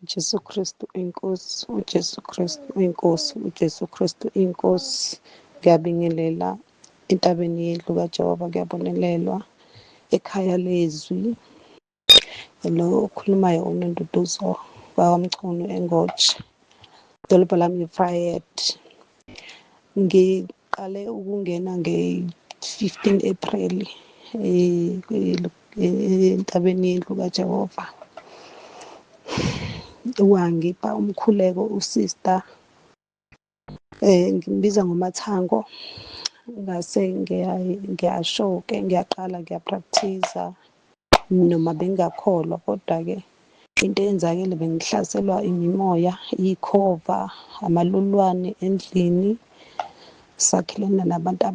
Jesu Kristu inkosi, uJesu Kristu inkosi, uJesu Kristu inkosi. Ngiyabingelela entabeni yendlu kaJehova, kuyabonelelwa ekhaya lezwi. Lo okhulumayo uNonduduzo wakwamchunu eNgotshe, idolobha lami yi-Vryheid. Ngiqale ukungena nge-15 April entabeni yendlu kaJehova. Wangipha umkhuleko usister, ngimbiza ngoMathango. Ngase ngiyasho-ke, ngiyaqala ngiyaprakthiza noma bengingakholwa, kodwa-ke into eyenzakele bengihlaselwa imimoya, ikhova, amalulwane endlini. Sakhilana nabantu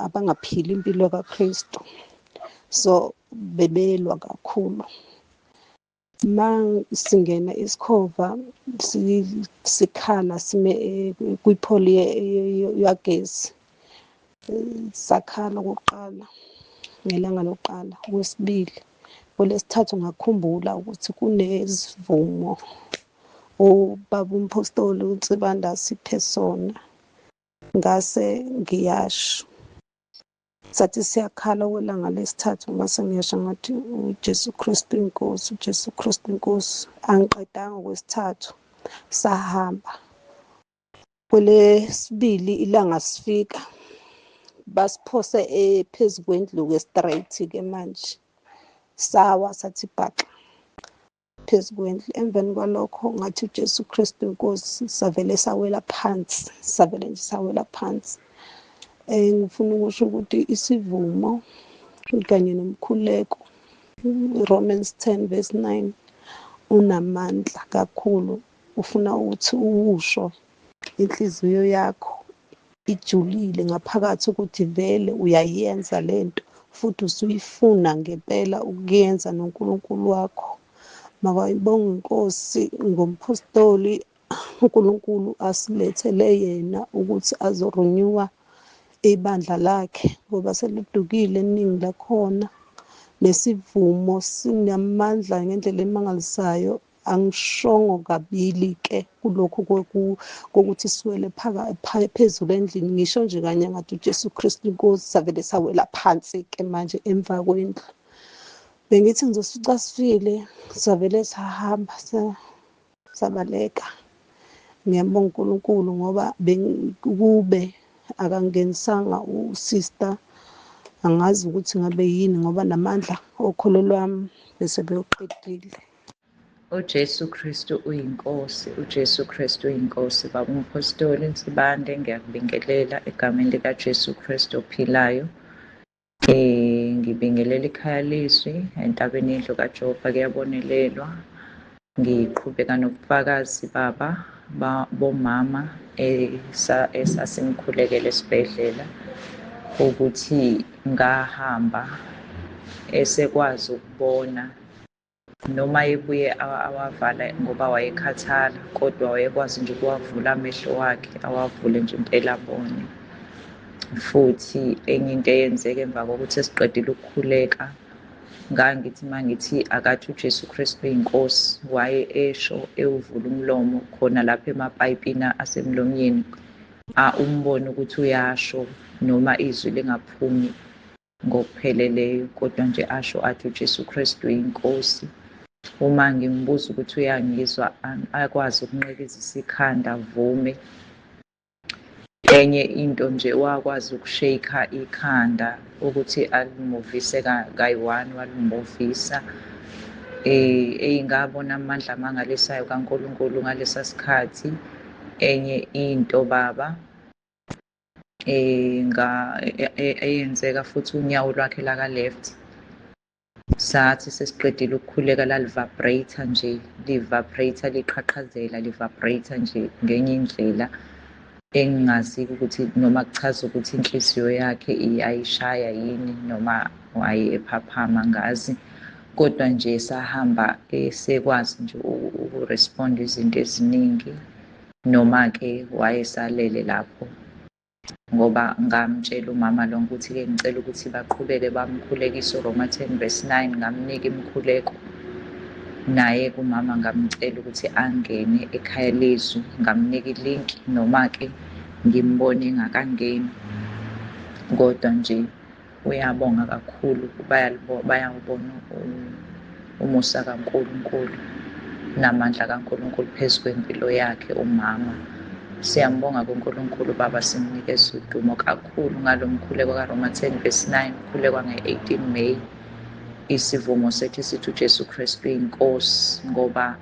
abangaphili impilo kaKristu, so bebelwa kakhulu. Singena isikhova sikhala sime kwipholi yagesi. Sakhala okokuqala ngelanga lokuqala, okwesibili, kwelesithathu ngakhumbula ukuthi kunesivumo ubaba umpostoli uNsibanda asiphe sona. Ngase ngiyasho, sathi siyakhala kwelanga lesithathu, ngase ngiyasho ngathi uJesu Kristu inkosi, uJesu Kristu inkosi. Angiqedanga okwesithathu, sahamba. Kwelesibili ilanga sifika, basiphose phezu kwendlu-ke straight-ke manje. Sawa sathi bhaxa phezu kwendlu. Emveni kwalokho ngathi uJesu Kristu inkosi, savele sawela phansi, savele nje sawela phansi. Ngifuna ukusho ukuthi isivumo kanye nomkhuleko, Romans 10:9, unamandla kakhulu. Ufuna ukuthi uwusho inhliziyo yakho ijulile ngaphakathi ukuthi vele uyayenza lento, futhi usuyifuna ngempela ukuyenza noNkulunkulu wakho. Makayibonge inkosi ngompostoli uNkulunkulu asilethele yena ukuthi azorenewa ibandla lakhe, ngoba selidukile iningi lakhona. Nesivumo sinamandla ngendlela emangalisayo. Angishongo kabili-ke kulokhu kokuthi siwele phezulu endlini. Ngisho nje kanye ngathi uJesu Kristu inkosi, savele sawela phansi-ke manje emva kwendlu. Bengithi ngizofica sifile, savele sahamba sabaleka. Ngiyambonga uNkulunkulu ngoba kube akangenisanga usister, angazi ukuthi ngabe yini, ngoba namandla okholo lwami bese bewuqedile. uJesu Kristu uyinkosi, uJesu Kristu uyinkosi. Baba umpostoli Nsibande, ngiyakubingelela egameni likaJesu Kristu ophilayo. Ngibingelela ikhaya lezwi entabeni yendlu kaJehova, kuyabonelelwa. Ngiqhubeka nobufakazi baba bomama esasimkhulekele esibhedlela ukuthi ngahamba esekwazi ukubona, noma ebuye awavala ngoba wayekhathala, kodwa wayekwazi nje ukuwavula amehlo wakhe, awavule nje impela abone. Futhi enye into eyenzeka emva kokuthi esiqedile ukukhuleka, ngangithi mangithi akathi uJesu Kristu inkosi, waye esho ewuvula umlomo khona lapha emapayipini asemlonyeni, umbone ukuthi uyasho noma izwi lingaphumi ngokupheleleyo, kodwa nje asho athi uJesu Kristu inkosi. Uma ngimbuza ukuthi uyangizwa, akwazi ukunqikizisa ikhanda, avume. Enye into nje, wakwazi ukusheyikha ikhanda ukuthi alimuvise kayi-1, walimuvisa. Ngabona amandla amangalisayo kaNkulunkulu ngalesa sikhathi. Enye into baba eyenzeka futhi, unyawo lwakhe laka left, sathi sesiqedile ukukhuleka, lalivibrate nje, livibrate, liqhaqhazela, livibrate nje ngenye indlela engingazi ukuthi noma kuchaza ukuthi inhliziyo yakhe ayishaya yini noma wayephaphama, ngazi. Kodwa nje sahamba esekwazi nje ukuresponda izinto eziningi, noma-ke wayesalele lapho, ngoba ngamtshela umama lo ukuthi-ke ngicela ukuthi baqhubeke bamkhulekise uRoma 10:9, ngamnika imikhuleko. naye kumama ngamcela ukuthi angene ekhaya lezwi, ngamnika ilinki noma-ke ngimbone engakangeni. Kodwa nje uyabonga kakhulu, bayawubona umusa kaNkulunkulu namandla kaNkulunkulu phezu kwempilo yakhe umama. Siyambonga kuNkulunkulu Baba, simnikeza udumo kakhulu ngalo mkhuleko kaRoma 10:9, ukhulekwa nge-18 May. Isivumo sethu sithi uJesu Kristu inkosi, ngoba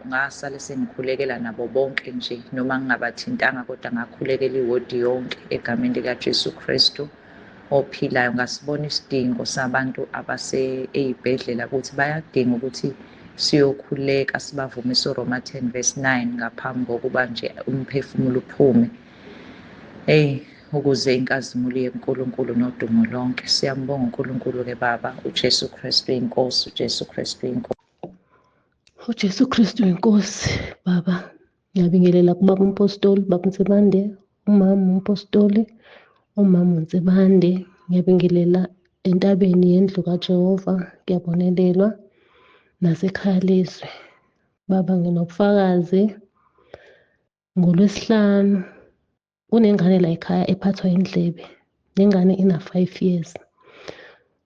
ngasale sengikhulekela nabo bonke nje noma ngingabathintanga, kodwa ngakhulekela iwodi yonke egameni likaJesu Kristu ophilayo. Ngasibona isidingo sabantu ey'bhedlela ukuthi bayadinga ukuthi siyokhuleka, sibavumise uRoma 10:9 ngaphambi kokuba nje umphefumulo uphume, ukuze inkazimulo yeNkulunkulu nodumo lonke. Siyambonga uNkulunkulu-ke Baba, uJesu Kristu inkosi, uJesu Kristu inkosi. uJesu Kristu inkosi. Baba, ngiyabingelela kubaba umpostoli, baba Ntsibande, umama umpostoli, umama Ntsibande. Ngiyabingelela entabeni yendlu kaJehova, ngiyabonelelwa nasekhaya lezwi. Baba, nginobufakazi. ngoLwesihlanu kunengane la ekhaya ephathwa indlebe, lengane ina 5 years.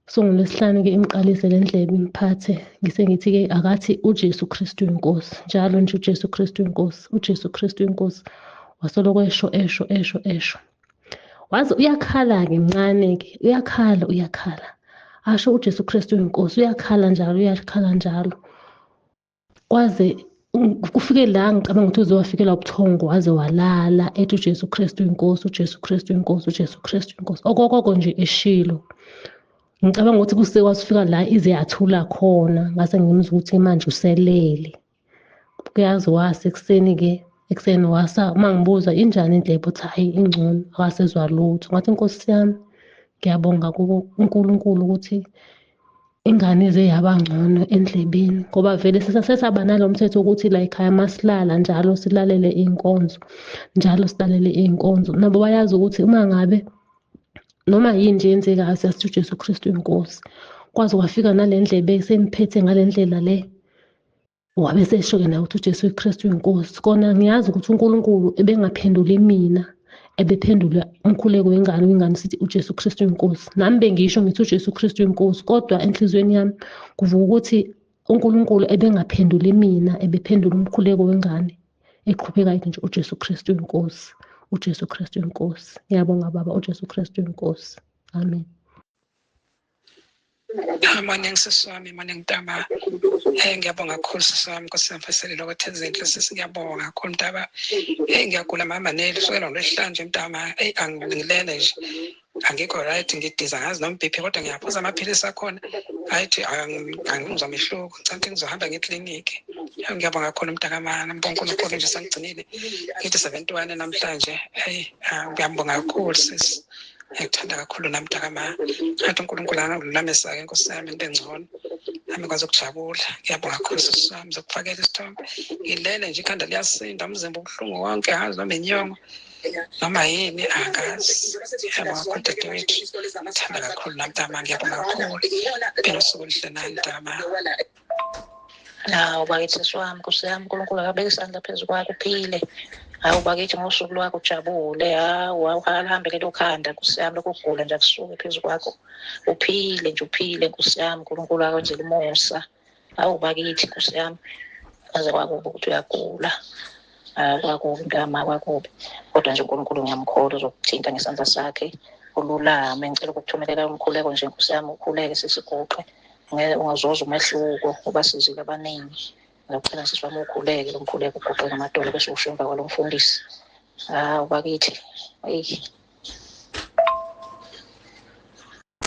So ngoLwesihlanu-ke imqalise le ndlebe imphathe, ngithi-ke akathi uJesu Kristu inkosi, njalo nje uJesu Kristu inkosi, uJesu Kristu inkosi. Wasoloko esho waze uyakhala-ke mncane-ke, uyakhala asho uJesu Kristu inkosi, uyakhala njalo kwaze kufike la ngicabanga ukuthi uzowafikela ubuthongo, waze walala ethi uJesu Kristu inkosi, uJesu Kristu inkosi, uJesu Kristu inkosi, okokoko nje eshilo. Ngicabanga ukuthi kusekwasifika la ize yathula khona, ngase ngimuzwa ukuthi manje uselele. Kuyazi wase ekuseni wasa, uma ngibuza injani indlebe, uthi hayi ingcono, akasezwa lutho. Ngathi Nkosi yami, ngiyabonga kuNkulunkulu ukuthi ingane ize yaba ngcono endlebeni, ngoba vele sesaba nalo mthetho ukuthi la ekhaya masilala njalo silalele iy'nkonzo. Nabo bayazi ukuthi uma ngabe noma yini nje yenzekayo siyasithi uJesu Kristu inkosi. Kwaze kwafika nale ndlebe sengiphethe ngale ndlela le, wabe sesho-ke naye ukuthi uJesu Kristu inkosi. Kona ngiyazi ukuthi uNkulunkulu ebengaphenduli mina, ebephendula umkhuleko wengane sithi uJesu Kristu inkosi. Nami bengisho ngithi uJesu Kristu inkosi, kodwa enhlizweni yami kuvuka ukuthi uNkulunkulu ebengaphenduli mina, ebephendula umkhuleko wengane eqhubeka ithi nje uJesu Kristu inkosi, uJesu Kristu inkosi. Ngiyabonga Baba, uJesu Kristu inkosi. Amen. Morning sisi wami, morning Ntaba. Ngiyabonga kakhulu sisi wami, Nkosi yamfaselelo kwethenzenhle sisi, ngiyabonga kakhulu Ntaba. Ngiyagula mama Neli, sukela ngoLwesihlanu nje Ntaba. Angilele nje, angikho right, ngidiza ngazi noma BP, kodwa ngiyaphuza amaphilisi akhona. Hayithi angizwa mehluko, ngicela ngizohamba ngekliniki. Ngiyabonga kakhulu mntakamana, mbonga uNkulunkulu nje sangigcinile. Ngithi 71 namhlanje. Ngiyabonga kakhulu sisi. Ngikuthanda kakhulu nami mntakama. Ngathi uNkulunkulu angangilulamisake Nkosi yami into engcono. Nami ngikwazi ukujabula. Ngiyabonga kakhulu sisi wami, ngizokufakela isithombe. Ngilele nje, ikhanda liyasinda, umzimba ubuhlungu wonke, angazi noma inyongo noma yini, angazi. Ngiyabonga kakhulu dadewethu. Ngithanda kakhulu nami mntakama, ngiyabonga kakhulu. Phela usuku oluhle nami mntakama. Hawu bakithi sisi wami, Nkosi yami, uNkulunkulu akabeke isandla phezu kwakho, uphile. Hawu bakithi ngosuku lwakho ujabule, hawu awuhambe lelo khanda Nkosi yami, lokugula nje akusuke phezu kwakho, uphile nje, uphile Nkosi yami, uNkulunkulu akwenzele umusa. Hawu bakithi Nkosi yami, aze kwakubi ukuthi uyagula, kwakubi mntama, kwakubi, kodwa nje uNkulunkulu ngiyamkholwa uzokuthinta ngesandla sakhe ululame. Ngicela ukukuthumelela umkhuleko nje Nkosi yami, ukhuleke sisiguqe, ungazoza umehluko, ubasizile abaningi. Ngicela sisi wami ukhuleke, lo mkhuleko uguqe ngamadolo bese usho emva kwalo mfundisi. Hawu bakithi,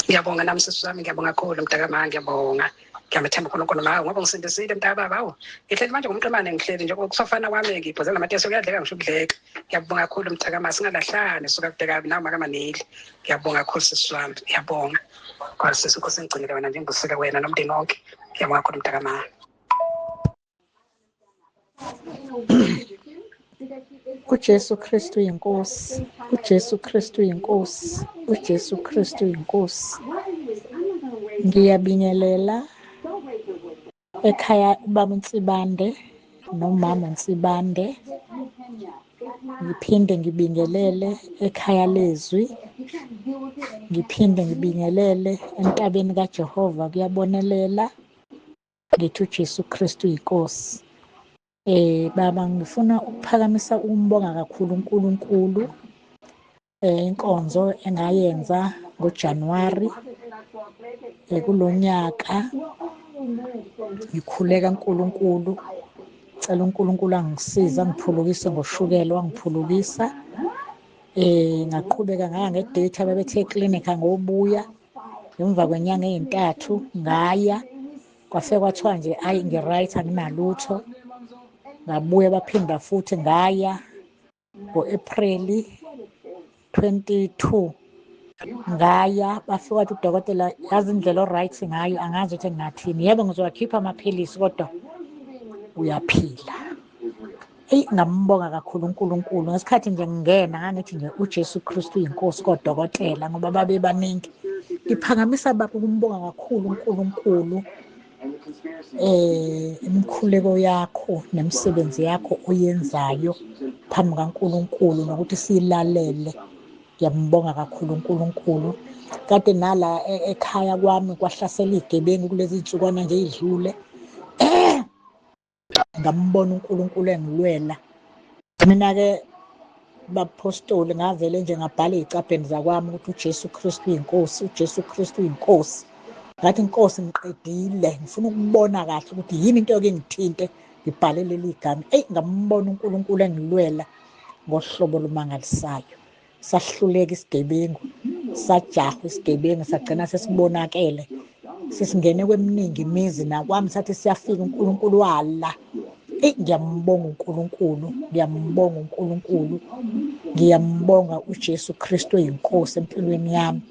Ngiyabonga nami sisi wami, ngiyabonga kakhulu mntakama, ngiyabonga. Ngiyamethemba uNkulunkulu mawo, ngoba ngisindisile mntaka baba. Ngihleli manje ngumuntu omane, ngihleli nje kusofana kwami, ngiphozela amateso, kuyadleka ngisho ukudleka. Ngiyabonga kakhulu mntakama, singalahlane suka kubheka nawe makamaneli. Ngiyabonga kakhulu sisi wami, ngiyabonga. Kwazi sisi Nkosi ngigcinile wena nje, ngibusile wena nomndeni wonke. Ngiyabonga kakhulu mntakama. uJesu Kristu inkosi, uJesu Kristu inkosi, uJesu Kristu inkosi. Ngiyabingelela ekhaya ubaba uNsibande nomama uNsibande. Ngiphinde ngibingelele ekhaya lezwi, ngiphinde ngibingelele entabeni kaJehova kuyabonelela. Ngithi uJesu Kristu yinkosi. Baba, ngifuna ukuphakamisa ukumbonga kakhulu uNkulunkulu inkonzo engayenza ngoJanuwari kulo nyaka. Ngikhuleka uNkulunkulu, cela uNkulunkulu angisize angiphulukise ngoshukela, wangiphulukisa. Ngaqhubeka ngaya ngedate ababethe eklinikha ngobuya emva kwenyanga ey'ntathu ngaya, kwafika kwathiwa nje ayi ngi-right anginalutho. Ngabuya baphinda futhi ngaya ngo-Ephreli 22 ngaya, bafika wathi udokotela yazi indlela o-right ngayo angazi ukuthi ngingathini. Yebo ngizowakhipha amaphilisi kodwa uyaphila. Eyi, ngambonga kakhulu uNkulunkulu. Ngesikhathi nje ngingena ngangithi nje uJesu Kristu yinkosi kodokotela ngoba babe baningi. Ngiphakamisa baba ukumbonga kakhulu uNkulunkulu imikhuleko yakho nemisebenzi yakho oyenzayo phambi kaNkulunkulu nokuthi siyilalele. Ngiyambonga kakhulu uNkulunkulu. Kade nala ekhaya kwami kwahlasela iy'gebengu kulezi nsukwana nje ey'dlule. Ngambona uNkulunkulu engilwela. Mina-ke bapostoli ngavele nje ngabhala ey'cabheni zakwami ukuthi uJesu Kristu yinkosi, uJesu Kristu yinkosi. Ngathi Nkosi ngiqedile, ngifuna ukubona kahle ukuthi yini into yoke ngithinte ngibhale leli gama. Eyi, ngambona uNkulunkulu engilwela ngohlobo olumangalisayo. Sahluleka isigebengu, sajaha isigebengu, sagcina sesibonakele. Sesingene kweminingi imizi nakwami sathi siyafika uNkulunkulu wala. Eyi, ngiyambonga uNkulunkulu, ngiyambonga uNkulunkulu, ngiyambonga uJesu Kristu oyinkosi empilweni yami.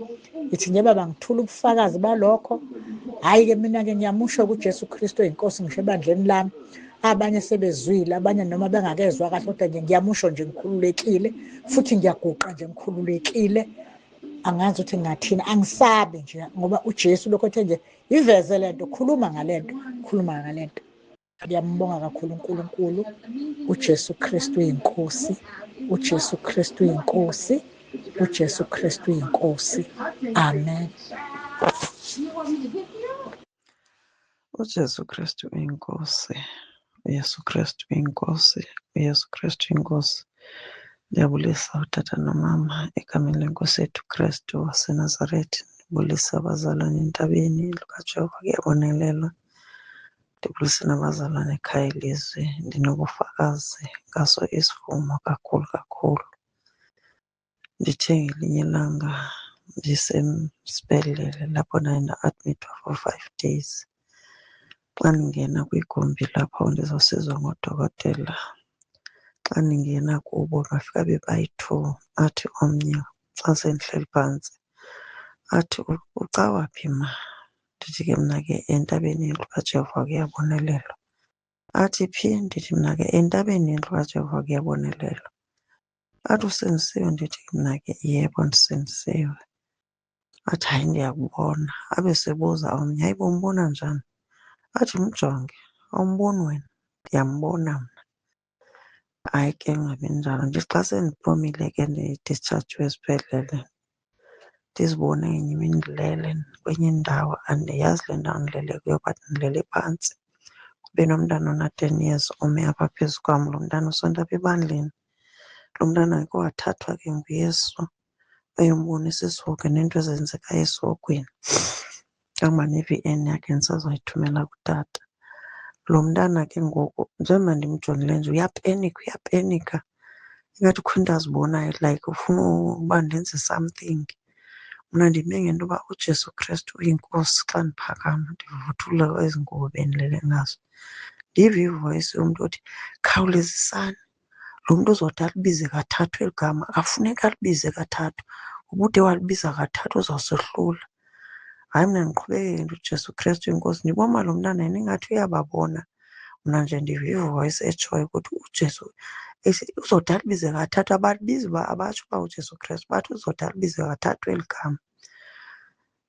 Ngithi nje baba ngithula ubufakazi balokho. Hhayi-ke mina-ke ngiyamusho kuJesu Kristu oyinkosi ngisho ebandleni lami. Abanye sebezwile, abanye noma bengakezwa kahle kodwa nje ngiyamusho nje ngikhululekile futhi ngiyaguqa nje ngikhululekile. Angazi ukuthi ngingathini, angisabi nje ngoba uJesu lokho ethe nje iveze le nto, khuluma ngale nto, khuluma ngale nto. Ngiyambonga kakhulu uNkulunkulu. uJesu Kristu yinkosi, uJesu Kristu yinkosi, uJesu Kristu yinkosi. Amen. uJesu Kristu uyinkosi, uYesu Kristu uyinkosi, uYesu Kristu uyinkosi. Ndiyabulisa utata nomama egameni lenkosi yethu Kristu waseNazaretha. Ndibulisa abazalwane entabeni lukaJehova kuyabonelela. Ndibulise nabazalwane ekhaya ilizwi. Ndinobufakazi ngaso isivumo kakhulu kakhulu. Ndithe ngelinye ilanga ndisesibhedlele lapho ndaye nda-admithwa for 5 days. Xa ndingena kwigumbi lapho ndizosizwa ngodokotela, xa ndingena kubo bafika bebayi-2. Athi omnye xa sendihleli phantsi athi ucawaphi ma? Ndithi ke mna ke entabeni yendlu kaJehova kuyabonelelwa. Athi phi? Ndithi mna ke entabeni yendlu kaJehova kuyabonelelwa. Athi usindisiwe? Ndithi mna ke yebo ndisindisiwe. Athi hayi ndiyakubona. Abe sebuza omnye, hayi bombona njani? Athi mjonge, awumboni wena? Ndiyambona mna. Hayi ke kungabi njalo. Ndithi xa sendiphumile ke ndidischarjiwe esibhedlele ndizibone ngenye imini ndilele kwenye indawo, andiyazi le ndawo ndilele kuyo but ndilele phantsi. Kube nomntana ona-10 years ome apha phezu kwam. Lo mntana usonta apha ebandleni. Lo mntana ke wathathwa ke nguYesu wayombonisa isihogo neento ezenzekayo esihogweni. Kangoba ne-VN yakhe ndisazoyithumela kutata. Lo mntana ke ngoku njengoba ndimjongile nje uyapenika. Ingathi kukho into azibonayo like ufuna uba ndenze something. Mna ndime ngento yoba uJesu Kristu uyinkosi. Xa ndiphakama ndivuthule ezi ngubo bendilele ngazo, ndive ivoyici yomntu othi khawulezisani, lo mntu uzothi alibize kathathu eli gama. Akufuneka alibize kathathu, ubude walibiza kathathu uzawusohlula. Hayi, mna ndiqhubekeke nto uJesu Kristu yinkosi. Ndibona lo mntana yena ingathi uyababona. Mna nje ndive ivoyici etshoyo ukuthi uJesu uzothi alibize kathathu. Abalibizi uba abatsho uba uJesu Kristu, bathi uzothi alibize kathathu eli gama.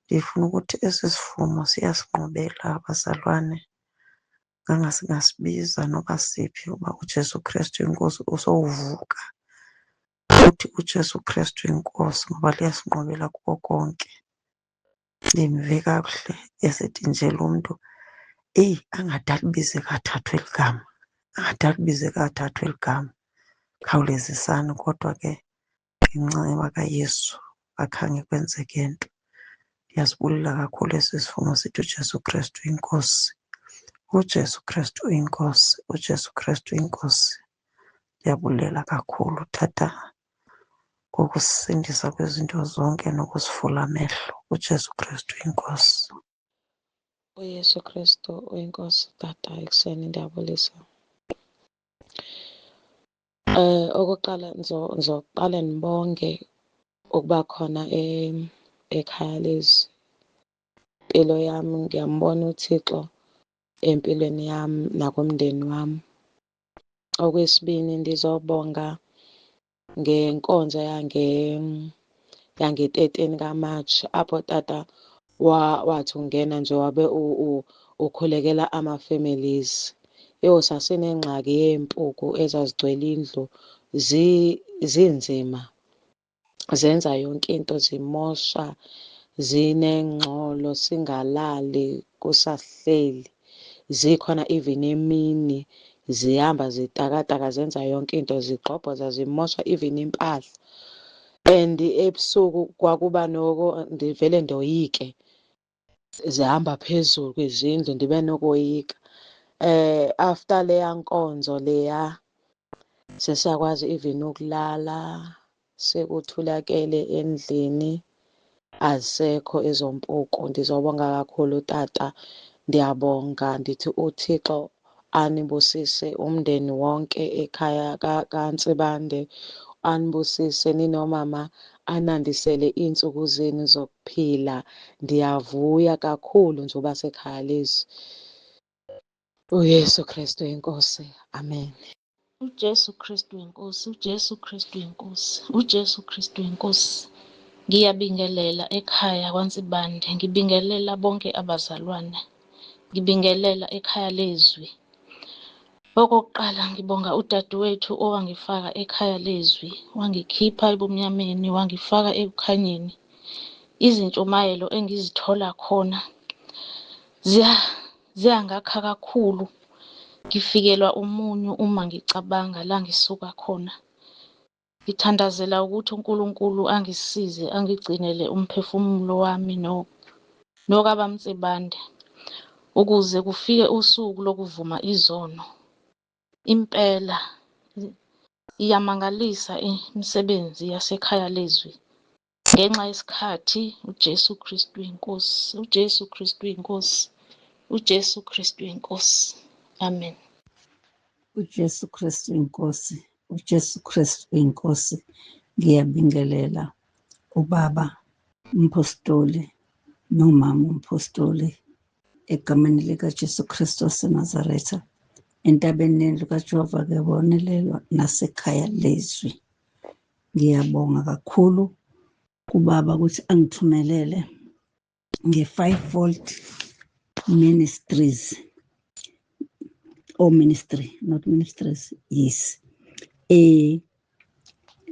Ndifuna ukuthi esi sivumo siyasinqubela abazalwane. ngangasibiza noba siphi uba uJesu Kristu inkosi usowuvuka. Uthi uJesu Kristu inkosi ngoba liyasinqobela kuko konke. Ndimve kakuhle esithi nje lo mntu angade alibize kathathu eli gama, angade alibize kathathu eli gama. Khawulezisani kodwa ke ngenxa kaYesu akhange kwenzeke nto. Ndiyasibulela kakhulu esi sifungo sithi uJesu Kristu inkosi. uJesu Kristu uyinkosi, uJesu Kristu uyinkosi. Ndiyabulela kakhulu Tata ngokusindisa kwezinto zonke nokusivula amehlo. uJesu Kristu uyinkosi. uYesu Kristu uyinkosi Tata, ekuseni ndiyabulisa. Okokuqala ngizoqala nibonge ukuba khona ekhaya lezi. Impilo yami ngiyambona uThixo empilweni yami nakumndeni wami. Okwesibini ndizobonga ngenkonzo yange-13 kaMashi apho Tata wathi ungena nje wabe ukhulekela ama-families. Sasinengxaki yey'mpuku ezazigcwele indlu zinzima, zenza yonke into, zimosha, zinengxolo, singalali kusasihleli. Zikhona even emini zihamba zitakataka zenza yonke into, zigxobhoza, zimosha even impahla. And ebusuku kwakuba ndivele ndoyike, zihamba phezulu kwezindlu ndibe nokoyika. After leya nkonzo leya sesiyakwazi even ukulala, sekuthulakele endlini, azisekho ezompuku. Ndizobonga kakhulu Tata, ndiyabonga. Ndithi uThixo anibusise umndeni wonke ekhaya kaNtsibande, anibusise ninomama, anandisele iy'nsuku zenu zokuphila. Ndiyavuya kakhulu nje uba sekhaya lezi. uYesu Kristu inkosi, amen. uJesu Kristu inkosi, uJesu Kristu inkosi, uJesu Kristu inkosi. Ngiyabingelela ekhaya kwaNsibande, ngibingelela bonke abazalwane, ngibingelela ekhaya lezwi. Okokuqala ngibonga udadewethu owangifaka ekhaya lezwi, wangikhipha ebumnyameni, wangifaka ekukhanyeni. Izintshumayelo engizithola khona ziyangakha kakhulu. Ngifikelwa umunyu uma ngicabanga la ngisuka khona. Ngithandazela ukuthi uNkulunkulu angisize, angigcinele umphefumulo wami nokabaMtsibande ukuze kufike usuku lokuvuma izono. Impela iyamangalisa imisebenzi yasekhaya lezwi. Ngenxa yesikhathi, uJesu Kristu inkosi, uJesu Kristu inkosi, uJesu Kristu inkosi. Amen. uJesu Kristu inkosi, uJesu Kristu inkosi. Ngiyabingelela ubaba umpostoli nomama umpostoli egameni likaJesu Kristu waseNazaretha, entabeni nendlu kaJehova kuyabonelelwa nasekhaya lezwi. Ngiyabonga kakhulu kubaba ukuthi angithumelele nge-5-fold ministries, or ministry, not ministries, yes.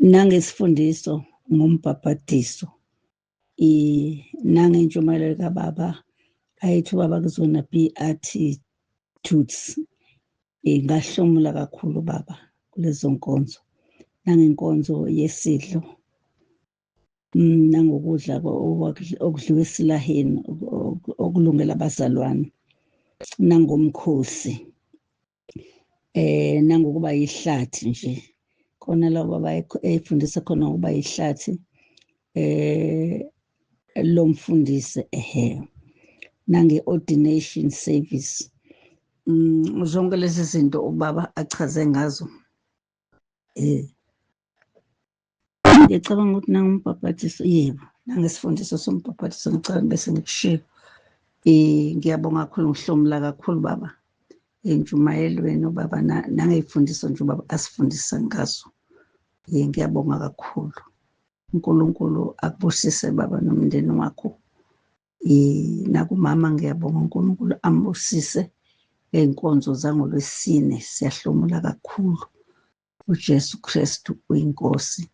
Nangesifundiso ngombhabhadiso, nangentshumayelo kababa ayithi ubaba kuzona Beatitudes. Ngahlomula kakhulu baba kulezo nkonzo, nangenkonzo yesidlo, nangokudla okudliwa esilaheni okulungela abazalwane, nangomkhosi, nangokuba yihlathi nje. Khona labo baba efundisa khona ukuba yihlathi lomfundisi, nange-ordination service. Zonke lezi zinto ubaba achaze ngazo. Ngiyacabanga ukuthi nangumbhabhadiso, yebo, nangesifundiso sombhabhadiso ngicabanga bese ngikushilo. Ngiyabonga kakhulu, ngihlomula kakhulu baba entshumayelweni ubaba nangey'fundiso nje ubaba asifundisa ngazo. Ngiyabonga kakhulu. uNkulunkulu akubusise baba nomndeni wakho. Nakumama ngiyabonga uNkulunkulu ambusise ey'nkonzo zangoLwesine siyahlomula kakhulu. uJesu Kristu uyinkosi,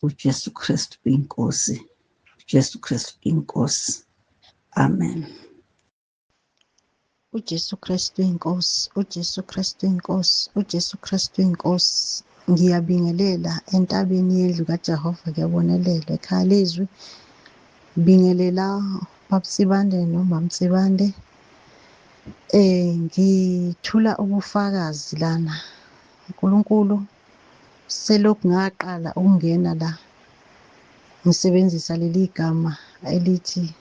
uJesu Kristu uyinkosi, uJesu Kristu uyinkosi. Amen. uJesu Kristu inkosi, uJesu Kristu inkosi, uJesu Kristu inkosi. Ngiyabingelela entabeni yendlu kaJehova, ngiyabonelela ekhaya lezwi. Bingelela bab'Sibande nomam'Sibande. Ngithula ubufakazi lana. uNkulunkulu selokhu ngaqala ukungena la ngisebenzisa leli gama elithi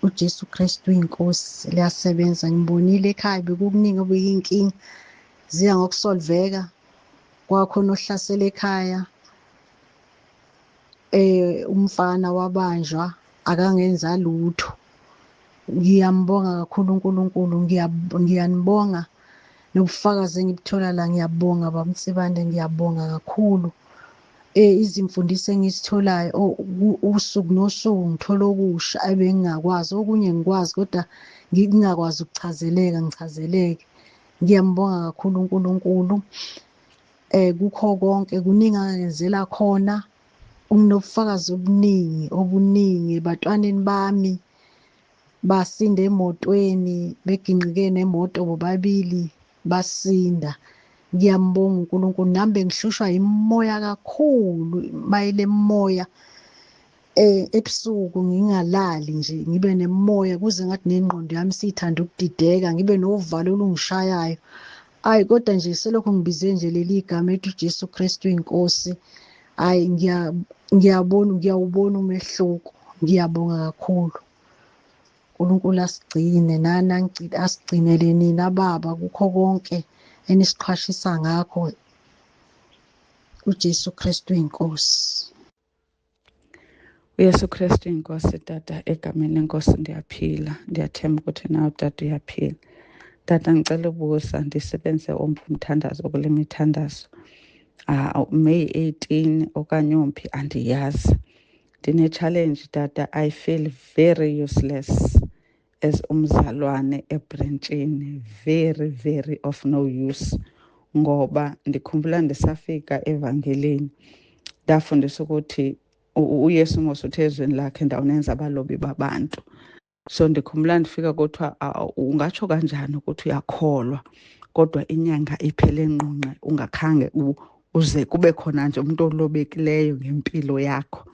uJesu Kristu inkosi liyasebenza. Ngibonile ekhaya bekukuningi obekuyinkinga ziya ngokusolveka. Kwakhona ohlasela ekhaya, umfana wabanjwa akangenza lutho. Ngiyambonga kakhulu uNkulunkulu, ngiyanibonga nobufakazi engibuthola la. Ngiyabonga bab'Sibande, ngiyabonga kakhulu. Izimfundiso engizitholayo usuku nosuku ngithola okusha ebengingakwazi, okunye ngikwazi kodwa ngingakwazi ngichazeleke. Ngiyambonga kakhulu uNkulunkulu. Kukho konke kuningi angenzela khona. Unobufakazi obuningi ebantwaneni bami basinda emotweni, beginqike nemoto bobabili basinda. Ngiyambonga uNkulunkulu. Nami bengihlushwa yimoya kakhulu, mayele moya ebusuku ngingalali nje ngibe nemoya kuze ngathi nengqondo yami sithanda ukudideka, ngibe novalo olungishayayo. Hayi kodwa nje selokhu ngibize nje leli gama ethi uJesu Kristu inkosi. Hayi ngiyawubona umehluko. Ngiyabonga kakhulu. uNkulunkulu asigcine nani asigcinele nina baba kukho konke enisiqhwashisa ngakho. uJesu Kristu inkosi. uYesu Kristu inkosi tata, egameni lenkosi ndiyaphila. Ndiyathemba ukuthi nawe tata uyaphila. Tata ngicela ubuza, ndisebenzise omphi umthandazo kule mithandazo. May 18 okanye omphi andiyazi. Ndine-challenge tata, I feel very useless as umzalwane ebrentshini, very of no use. Ngoba ndikhumbula ndisafika evangelini ndafundisa ukuthi uYesu mos uthe ezweni lakhe ndawunenza abalobi babantu. So ndikhumbula ndifika kuthiwa ungatsho kanjani ukuthi uyakholwa kodwa inyanga iphele ngqungqe ungakhange uze kube khona nje umuntu olobekileyo ngempilo yakho.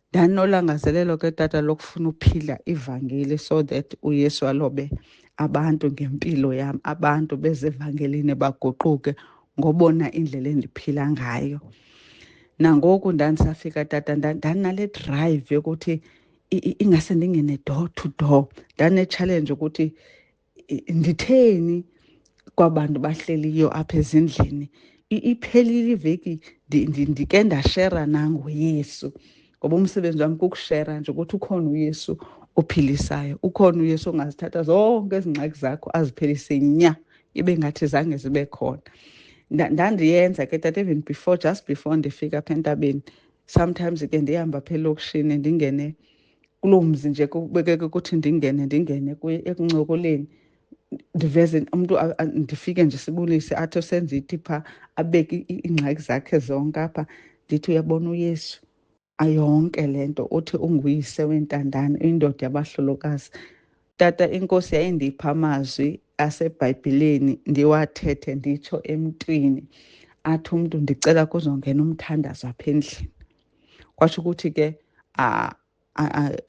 Ndanolangazelelo ke tata lokufuna uphila ivangeli so that uYesu alobe abantu ngempilo yami, abantu beze evangelini baguquke ngobona indlela endiphila ngayo. Nangoku ndandisafika tata ndanale drive yokuthi ingase ndingene door to door. Ndane-challenge ukuthi nditheni kwabantu bahleliyo apha ezindlini. Iphelile iveki ndike ndashera nangoYesu, ngoba umsebenzi wami kukushera nje ukuthi ukhona uYesu ophilisayo, ukhona uYesu ongazithatha zonke ezingxaki zakho aziphelise nya ibe ngathi zange zibe khona. Ndandiyenza ke tata even just before ndifika apha entabeni. Sometimes ke ndihamba apha elokishini ndingene kuloo mzi nje kubekeke ukuthi ndingene ekuncokoleni, ndiveze umuntu ndifike nje sibulise athi usenza iti pha abeke iingxaki zakhe zonke apha. Ndithi uyabona uYesu ayonke lento uthi unguyise wentandane, indoda yabahlolokazi. Tata inkosi yayindipha amazwi aseBhayibhileni ndiwathethe nditsho emntwini, athi umntu ndicela kuzongena umthandazo apha endlini. Kwatsho ukuthi ke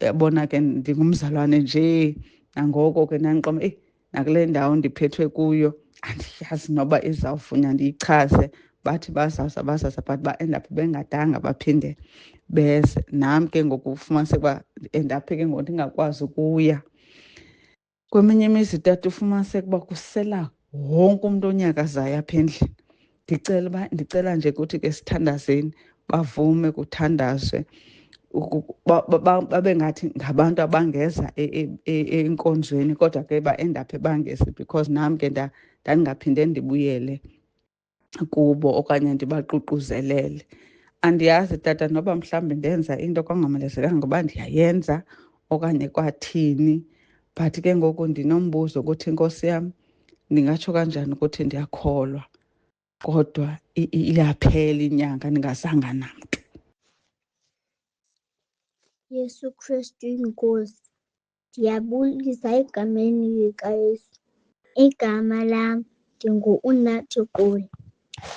yabona ke ndingumzalwane nje. Nangoko ke nandiqoma nakule ndawo ndiphethwe kuyo andiyazi noba izawuvunya ndiyichaze. Bathi bazaza but ba-end-up bengadanga baphinde beze. Nam ke ngoku ufumaniseke uba endaphe ke ngoku ndingakwazi ukuya. Kweminye imizi tata ufumaniseke uba kusela wonke umntu onyakazayo apha endlini. Ndicela nje ukuthi ke sithandazeni, bavume kuthandazwe, babe ngathi ngabantu abangeza enkonzweni kodwa ke ba-end-up bangezi, because nam ke ndandingaphinde ndibuyele kubo okanye ndibaququzelele. Andiyazi tata noba mhlawumbi ndenza into kwangamelezekanga ngoba ndiyayenza okanye kwathini, but ke ngoku ndinombuzo ukuthi Nkosi yam Ningatsho kanjani ukuthi ndiyakholwa kodwa iyaphela inyanga ningazanga namntu? Yesu Kristu inkosi. Ndiyabulisa egameni likaYesu. Igama lam ndingu-Unathi Qoli.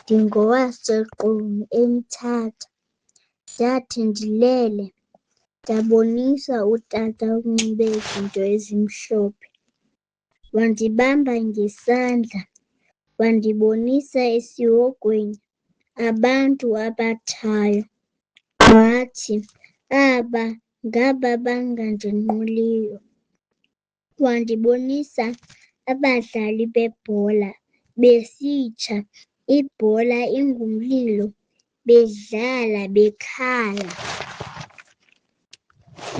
NdingowaseQunu eMthatha. Ndathi ndilele ndabonisa utata ukunxibe izinto ezimhlophe. Wandibamba ngesandla, wandibonisa esihogweni abantu abathayo. Wathi, aba ngaba bangandinquliyo. Wandibonisa abadlali bebhola besitsha, ibhola ingumlilo, bedlala bekhala.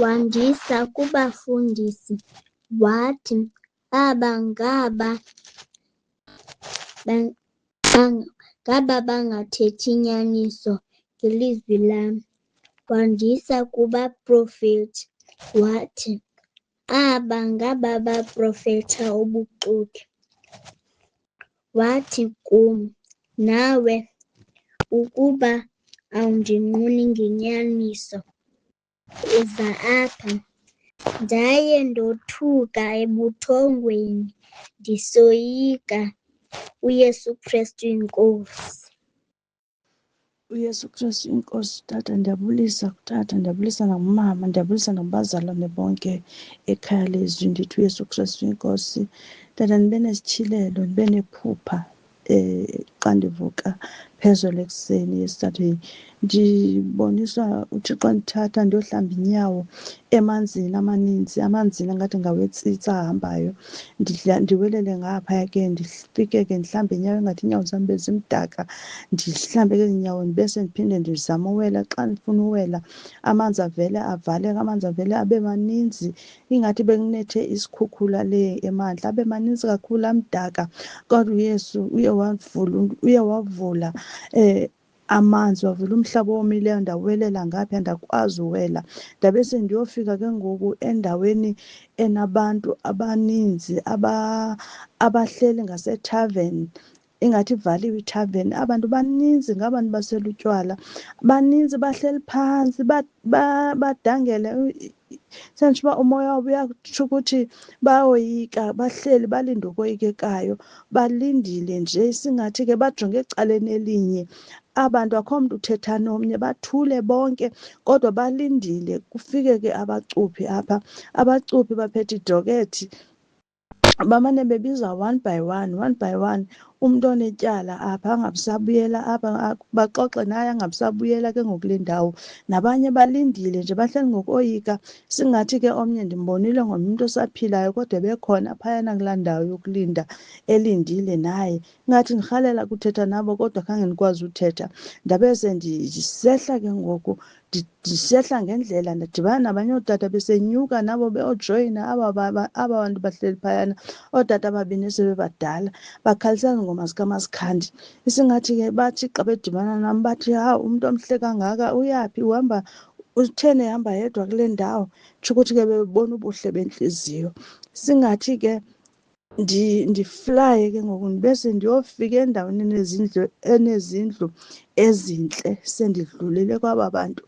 Wandisa kubafundisi wathi, aba ngaba bangathethi nyaniso ngelizwi lam. Wandisa kubaprofethi wathi, aba ngaba baprofetha ubuxoki. Wathi kum, nawe ukuba awundinquli ngenyaniso, uza apha. Ndaye ndothuka ebuthongweni ndisoyika. uYesu Kristu inkosi. uYesu Kristu inkosi. Tata ndiyabulisa kutata, ndiyabulisa nakumama, ndiyabulisa nabazalwane bonke ekhaya lezwi. Ndithi uYesu Kristu inkosi. Tata ndibe nesitshilelo, ndibe nephupha xa ndivuka phezolo ekuseni yesithathu. Ndiboniswa uThixo ndithatha ndiyohlamba inyawo emanzini amaninzi, amanzini angathi ngawetsitsa ahambayo. Ndiwelele ngaphaya ke ndifike ke ndihlambe inyawo engathi iinyawo zam bezimdaka. Ndihlambe ke inyawo bese ndiphinde ndizame uwela. Xa ndifuna uwela amanzi avele avaleke, amanzi avele abe maninzi ingathi bekunethe isikhukhula le emandla, abe maninzi kakhulu amdaka. Kodwa uYesu uye wavula amanzi, wavula umhlaba owomileyo, ndawelela ngapha ndakwazi uwela. Ndabe sendiyofika ke ngoku endaweni enabantu abaninzi abahleli ngasethaveni, ingathi ivaliwe ithaveni. Abantu baninzi ngabantu basela utywala, baninzi bahleli phantsi badangele. Senditsho uba umoya wabo uyatsho ukuthi bayoyika, bahleli balinde ukoyikekayo, balindile nje singathi ke bajonge ecaleni elinye. Abantu akho mntu uthetha nomnye, bathule bonke kodwa balindile. Kufike ke abacuphi apha, abacuphi baphethe idokethi bamane bebiza one by one umntu onetyala apha angabisabuyela apha, baxoxe naye angabisabuyela ke ngokule ndawo. Nabanye balindile nje bahleli ngokoyika singathi ke omnye ndimbonile ngomntu osaphilayo kodwa bekhona phayana kulaa ndawo yokulinda elindile naye. Ingathi ndirhalela kuthetha nabo kodwa khange ndikwazi uthetha. Ndabe sendisehla ke ngoku ndisehla ngendlela ndadibana nabanye ootata besenyuka nabo beyojoyina aba bantu bahleli phayana. Ootata ababini sebebadala bakhalisa ngoma zikaMasikhandi. Isingathi ke bathi xa bedibana nam bathi, hawu umntu omhle kangaka uyaphi, uhamba utheni ehamba yedwa kule ndawo. Tsho ukuthi ke bebona ubuhle bentliziyo. Singathi ke ndiflaye ke ngoku ndibe sendiyofika endaweni enezindlu ezintle, sendidlulile kwaba bantu.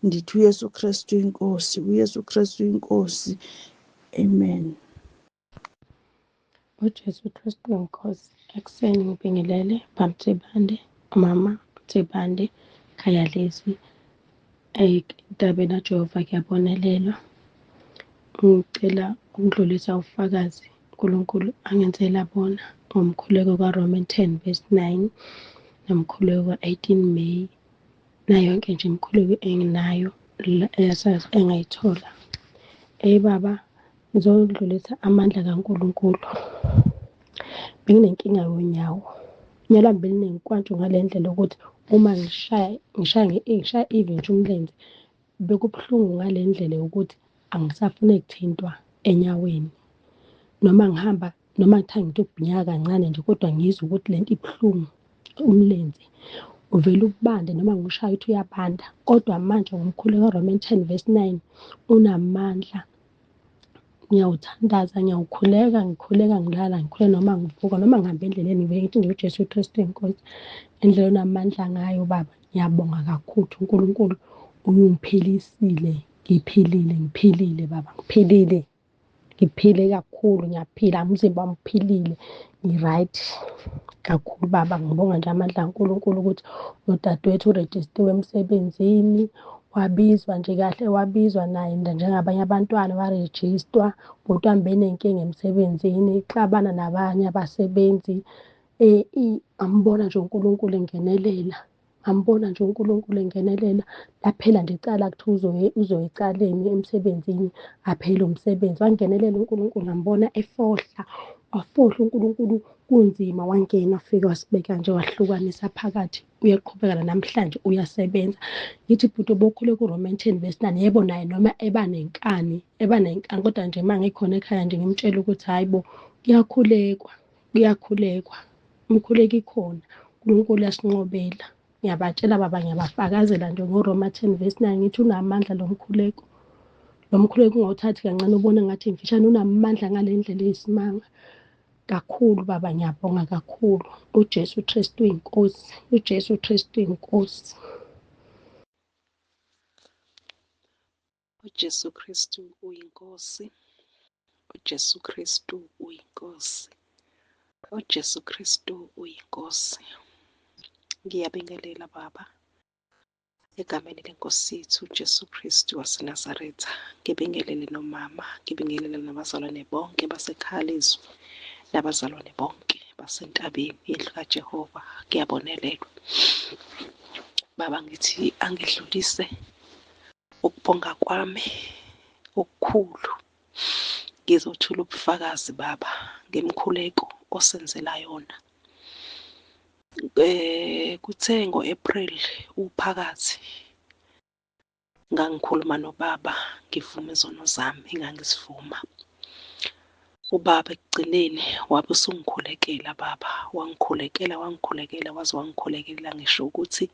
Ndithi uYesu Kristu inkosi, uYesu Kristu inkosi. Amen. uJesu Kristu inkosi. Ekuseni ngibingelele Bamthibande, umama Mthibande, khaya lezwi. Entabeni Jehova kuyabonelelwa. Ngicela ukudlulisa ufakazi uNkulunkulu angenzela bona ngomkhuleko kaRoman 10:9 nomkhuleko ka-18 May, nayo yonke nje imikhuleko enginayo engayithola. Baba, ngizodlulisa amandla kaNkulunkulu. Benginenkinga yonyawo. Unyawo lwami belinenkwantshwa ngale ndlela ukuthi uma ngishaya even nje umlenze bekubuhlungu ngale ndlela yokuthi angisafune kuthintwa enyaweni. Noma ngihamba, noma ngithanda ngithi ukubhinyaka kancane nje kodwa ngizwe ukuthi lento ibuhlungu. Umlenze uvele ukubande noma ngiwushaya uthi uyabanda. Kodwa manje ngomkhuleko kaRoman 10:9 unamandla. ngiyawuthandaza, ngiyawukhuleka, ngikhuleka ngilala, ngikhuleka noma ngivuka, noma ngihamba endleleni ngibeke ngithi nje uJesu Kristu inkosi. Indlela onamandla ngayo baba, ngiyabonga kakhulu. uNkulunkulu uyungiphilisile, ngiphilile baba, ngiphile kakhulu, ngiyaphila, umzimba wami uphilile, ngi-right kakhulu baba. Ngibonga nje amandla kaNkulunkulu ukuthi udadewethu urejistiwe emsebenzini, wabizwa nje kahle, wabizwa naye njengabanye abantwana, warejistwa. Kodwa benenkinga emsebenzini, ixabana nabanye abasebenzi. Ambona nje uNkulunkulu engenelela, ambona nje uNkulunkulu engenelela. Laphela nje icala kuthiwa uzoyicaleni emsebenzini, aphele umsebenzi. Wangenelela uNkulunkulu, ngambona efohla, wafohla uNkulunkulu, kunzima. Wangena wafika wasibeka nje, wahlukanisa phakathi. Uyaqhubeka namhlanje, uyasebenza. Yithi bhuti bokhuleka uRomans 10:9. Yebo, naye noma eba nenkani, kodwa nje uma ngikhona ekhaya nje ngimtshela ukuthi hayi bo, kuyakhulekwa, umkhuleko ikhona, uNkulunkulu uyasinqobela. Ngiyabatshela baba, ngiyabafakazela nje ngoRoma 10:9 ngithi unamandla lo mkhuleko. Lo mkhuleko ungawuthathi kancane, ubone ngathi mfishane, unamandla ngale ndlela eyisimanga kakhulu baba. Ngiyabonga kakhulu. uJesu Kristu uyinkosi, uJesu Kristu uyinkosi. uJesu Kristu uyinkosi, uJesu Kristu uyinkosi, uJesu Kristu uyinkosi. Ngiyabingelela baba egameni lenkosi yethu uJesu Kristu waseNazaretha. Ngibingelele nomama, ngibingelele nabazalwane bonke baseKhalizwe, nabazalwane bonke basentabeni yendlu kaJehova. Ngiyabonelelwa baba, ngithi angidlulise ukubonga kwami okukhulu. Ngizothula ubufakazi baba ngemkhuleko osenzela yona. Kuthe ngo-April uphakathi ngangikhuluma nobaba, ngivuma izono zami engangizivuma. Ubaba ekugcineni wabe usungikhulekela baba, wangikhulekela waze wangikhulekela ngisho ukuthi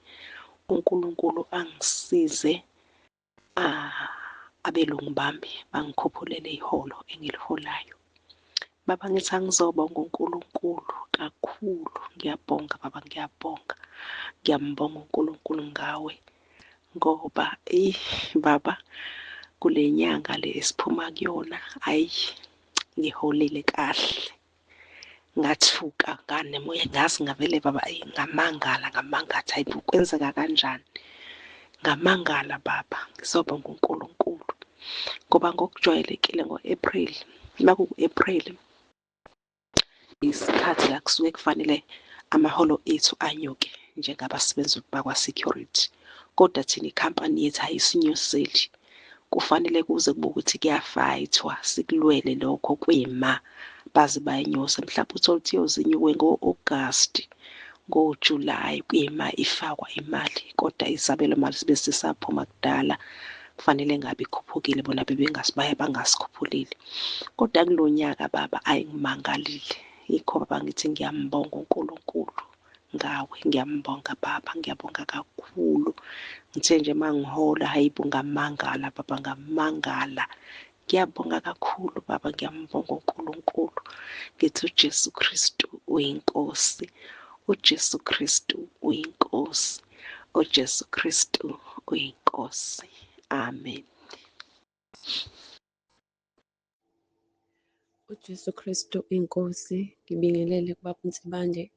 uNkulunkulu angisize, abelungu bami bangikhuphulele iholo engiliholayo. Baba, ngithi angizobonga uNkulunkulu kakhulu. Ngiyabonga baba, ngiyabonga, ngiyambonga uNkulunkulu ngawe, ngoba baba, kule nyanga le esiphuma kuyona, ngiholile kahle, ngathuka nganemoya, ngazi ngavele baba, ngamangala, hayi kwenzeka kanjani? Ngamangala baba, ngizobonga uNkulunkulu ngoba ngokujwayelekile ngo-April, maku-April isikhathi la kusuke kufanele amaholo ethu anyuke njengabasebenzi bakwa-security, kodwa thina ikhampani yethu ayisinyuseli. Kufanele kuze kube ukuthi kuyafayithwa, sikulwele lokho, kwima baze bayinyuse. Mhlawumbe uthole ukuthi iyozinyuke ngo-August, ngoJulayi, kwima ifakwa imali, kodwa isabelo mali sibe sisaphuma kudala, kufanele ngabe ikhuphukile, bona bangasikhuphulile. Kodwa kulo nyaka baba, ngimangalile. Yikho baba ngithi ngiyambonga uNkulunkulu ngawe, ngiyambonga baba, ngiyabonga kakhulu. Ngithe nje uma ngihola, hayi bo, ngamangala baba, ngamangala. Ngiyabonga kakhulu baba, ngiyambonga uNkulunkulu. Ngithi uJesu Kristu uyinkosi, uJesu Kristu uyinkosi, uJesu Kristu uyinkosi. Amen. uJesu Kristu inkosi. Ngibingelele kubaba uNsibande,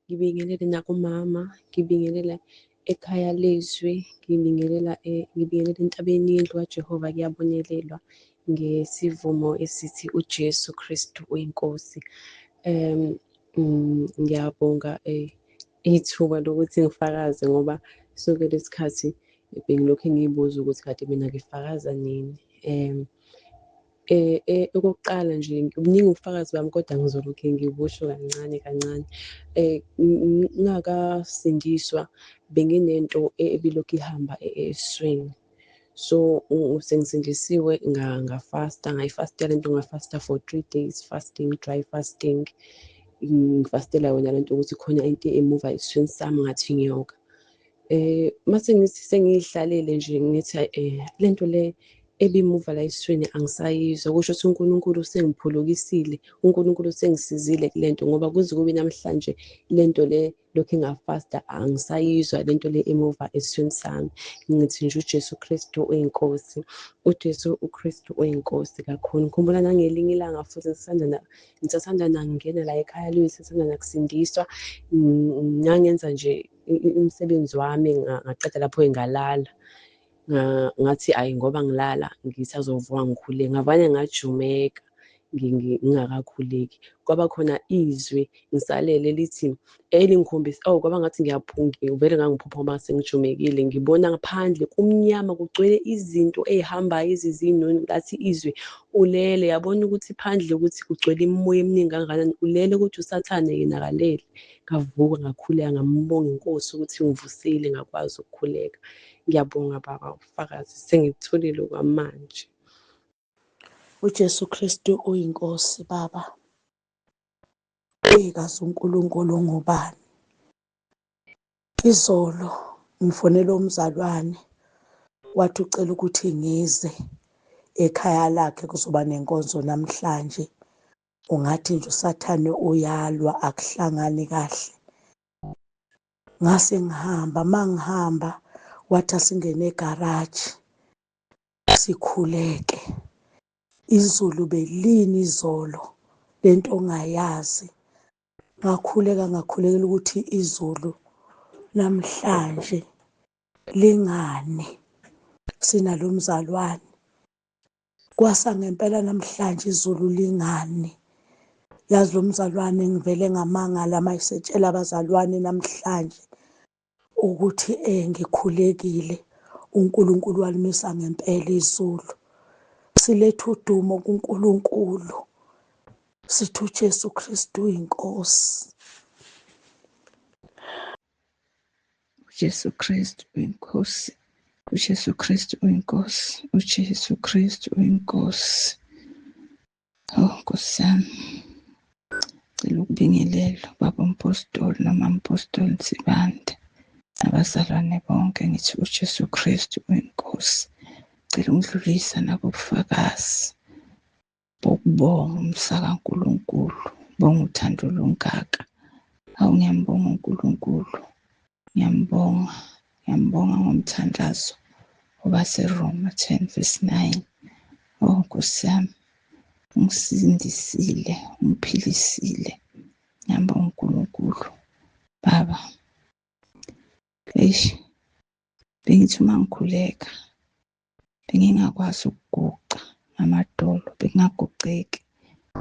ngibingelele nakumama, ngibingelela ekhaya lezwi, ngibingelela entabeni yendlu kaJehova. Kuyabonelelwa ngesivumo esithi uJesu Kristu uyinkosi. Ngiyabonga ithuba lokuthi ngifakaze, ngoba sonke lesikhathi bengilokhu ngiyibuza ukuthi kade mina ngifakaza nini. Okokuqala nje, buningi ubufakazi bami, kodwa ngizolokhu ngibusho kancane kancane. Ngingakasindiswa benginento ebilokhu ihamba eswing, so sengisindisiwe ngafasta, ngayifastela lento, ngafasta for 3 days fasting, dry fasting. Ngifastela yona lento ukuthi khona into emuva esiswini sami ngathi inyoka. Mase ngithi sengiyihlalele nje, ngithi lento le ebimuva la esiswini angisayizwa. Kusho ukuthi uNkulunkulu usengiphulukisile, uNkulunkulu usengisizile kule nto, ngoba kuze kube namhlanje le nto le lokhu engafasta angisayizwa le nto le emuva esiswini sami. Ngithi nje uJesu Kristu uyinkosi, uJesu uKristu uyinkosi kakhulu. Ngikhumbula nangelinye ilanga futhi ngisasanda nangena la ekhaya lethu, sisanda nakusindiswa, ngangenza nje umsebenzi wami ngaqeda lapho engalala. Ngathi ayi ngoba ngilala ngisazovuka ngikhuleke, ngavane ngajumeka ngingakakhuleki. Kwaba khona izwi ngisalele lithi elingikhombisa, kwaba ngathi vele ngangiphupha ngoba sengijumekile, ngibona ngaphandle kumnyama kugcwele izinto ey'hambayo ezizinoni. Lathi izwi ulele, yabona ukuthi phandle ukuthi kugcwele imimoya eminingi kangakanani, ulele ukuthi usathane yena akalele. Ngavuka ngakhuleka, ngambonga inkosi ukuthi ingivusile ngakwazi ukukhuleka. Ngiyabonga baba ufakazi, sengikutholile okwamanje. uJesu Kristu uyinkosi baba. Uyikazi uNkulunkulu ongubani. Izolo ngifonela umzalwane wathi ucela ukuthi ngize ekhaya lakhe kuzoba nenkonzo namhlanje. Ungathi nje usathane uyalwa akuhlangani kahle. Ngase ngihamba, mangihamba wathi asingene egaraji sikhuleke. Izulu belini izolo, lento ongayazi. Ngakhulekela ukuthi izulu namhlanje lingani. Sinalo mzalwane. Kwasa ngempela namhlanje izulu lingani. Yazi lo mzalwane ngivele ngamangala mayisetshela abazalwane namhlanje ukuthi ngikhulekile. uNkulunkulu walimisa ngempela izulu. Siletha udumo kuNkulunkulu. Sithi uJesu Kristu uyinkosi. uJesu Kristu uyinkosi. uJesu Kristu uyinkosi. uJesu Kristu uyinkosi. Nkosi yami, ngicela ukubingelela ubaba umpostoli nomama umpostoli Nsibande, abazalwane bonke, ngithi uJesu Kristu uyinkosi. Ngicela ukudlulisa nabo ubufakazi bokubonga umsaka kaNkulunkulu, bonga uthando olungaka. Ngiyambonga uNkulunkulu, ngiyambonga ngomthandazo obaseRoma 10:9. Nkosi yami, ungisindisile, ungiphilisile. Ngiyambonga uNkulunkulu. Baba, bengithi uma ngikhuleka bengingakwazi ukuguqa amadolo, bengingaguqeki,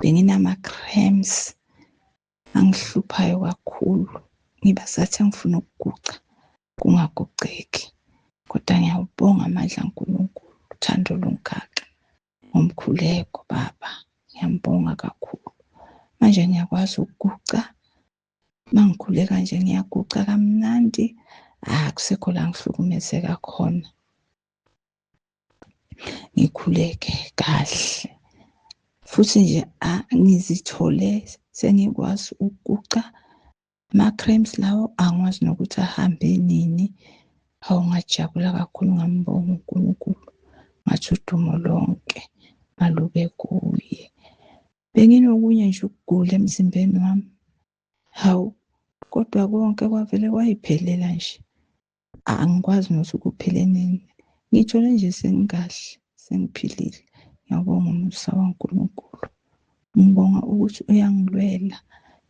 benginama-cramps angihluphayo kakhulu. Ngiba sathi ngifuna ukuguqa kungaguqeki, kodwa ngiyawubonga amandla kaNkulunkulu, uthando olungaka, ngomkhuleko baba. Ngiyambonga kakhulu. Manje ngiyakwazi ukuguqa. Uma ngikhuleka nje ngiyaguqa kamnandi, akusekho la ngihlukumezeka khona. Ngikhuleke kahle futhi nje ngizithole sengikwazi ukuguqa. Ama-cramps lawo angikwazi nokuthi ahambe nini. Ngajabula kakhulu, ngambonga uNkulunkulu, ngathi udumo lonke malube kuye. Benginokunye nje ukugula emzimbeni wami, kodwa konke kwavele kwayiphelela nje. Angikwazi nokuthi kuphele nini. Ngithole nje sengikahle, sengiphilile. Ngiyabonga umusa kaNkulunkulu. Ngibonga ukuthi uyangilwela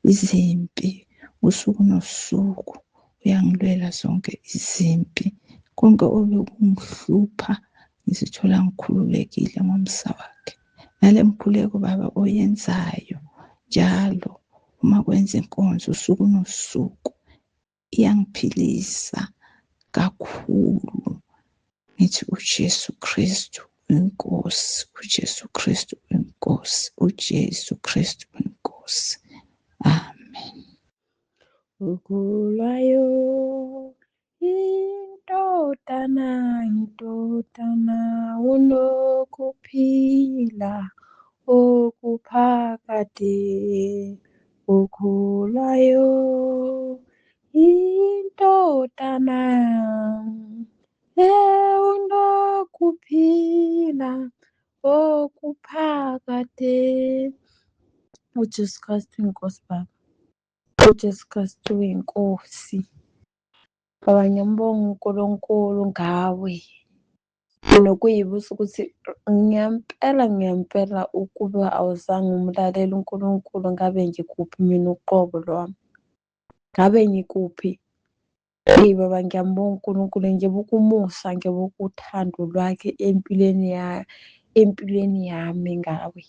izimpi usuku nosuku, uyangilwela zonke izimpi. Konke obekungihlupha ngizithola ngikhululekile ngomsa wakhe. Nale mkhuleko baba oyenzayo njalo uma kwenza inkonzo usuku nosuku, iyangiphilisa kakhulu. Ngithi uJesu Kristu uyinkosi. uJesu Kristu uyinkosi. uJesu Kristu uyinkosi. Amen. Ukulayo indodana unokuphila okuphakade. Ukulayo indodana unokuphila lami okuphakade. uJesu Kristu inkosi Baba, uJesu Kristu inkosi. Baba ngiyambonga uNkulunkulu ngawe, nokuyibusa ukuthi ngiyempela ukuba awuzange umlalele uNkulunkulu. Ngabe ngikuphi mina uqobo lwami? Ngabe ngikuphi? Baba ngiyambonga uNkulunkulu, ngibuka umusa, ngibuka uthando lwakhe empilweni yami ngawe.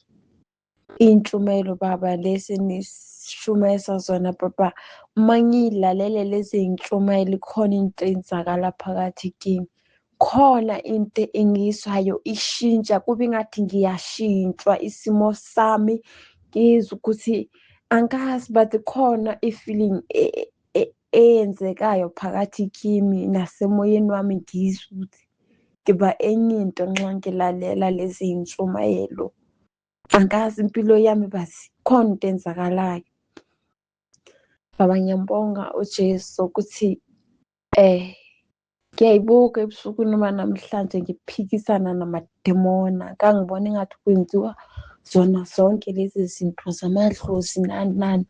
Iy'ntshumayelo Baba lezi nishumayeza zona Baba, uma ngiyilalele lezi y'ntshumayelo khona into enzakala phakathi kimi, khona into engiyizwayo ishintsha, kube engathi ngiyashintshwa isimo sami. Ngizwa ukuthi angazi but khona i-feeling eyenzekayo phakathi kimi nasemoyeni wami. Ngizwa ukuthi ngiba enye into nxa ngilalela lezi y'ntshumayelo. Angazi impilo yami basi khona into enzakalayo. Baba ngiyambonga uJesu ukuthi ngiyayibuka ebusuku noma namhlanje ngiphikisana namademona. Ngangibona engathi kwenziwa zona zonke lezi zinto zamadlozi nani.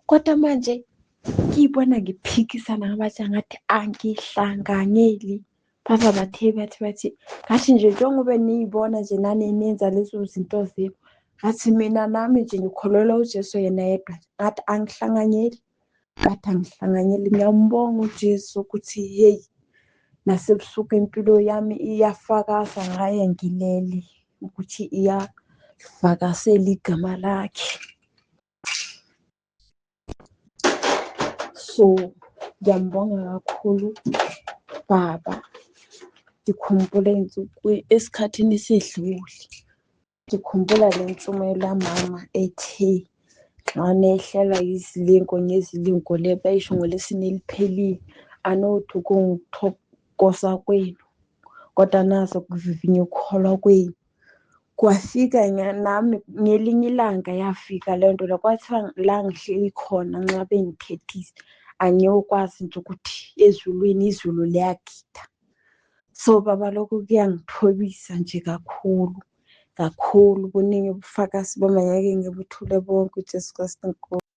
Kodwa manje ngiyibona ngiphikisana ngabathi ngathi angihlanganyeli. Baba bathi ngathi nje njengoba niyibona nje nani nenza lezo zinto zenu, ngathi mina nami nje ngikholelwa uJesu yena yedwa, ngathi angihlanganyeli. Ngathi angihlanganyeli. Ngiyambonga uJesu ukuthi hey, nasebusuku impilo yami iyafakaza ngaye ngilele ukuthi iyafakazela igama lakhe. So ngiyambonga kakhulu Baba. Ngikhumbula esikhathini esedlule, ngikhumbula le ntshumayelo yamama ethi nxa nehlela izilingo ngezilingo le bayisho ngoLwesine eliphelile, anothi kungithokoza kwenu kodwa nazo kuvivinya ukukholwa kwenu. Kwafika nami ngelinye ilanga yafika leyo nto, kwathiwa la ngihleli khona nxa bengithethisa angiyokwazi nje ukuthi ezulwini izulu liyagida. So Baba lokhu kuyangithobisa nje kakhulu. Kuningi ubufakazi bami ngeke ngibuthule bonke. uJesu Kristu inkosi.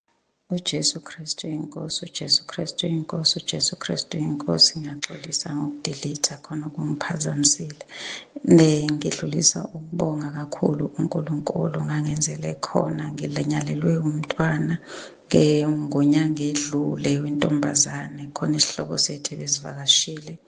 uJesu Kristu inkosi, uJesu Kristu inkosi, uJesu Kristu inkosi. Ngiyaxolisa ngokudelete khona kungiphazamisile. Ngidlulisa ukubonga kakhulu uNkulunkulu ngangenzele khona. Ngilenyalelwe umntwana ngonyanga edlule wentombazane. Khona isihlobo sethu besivakashile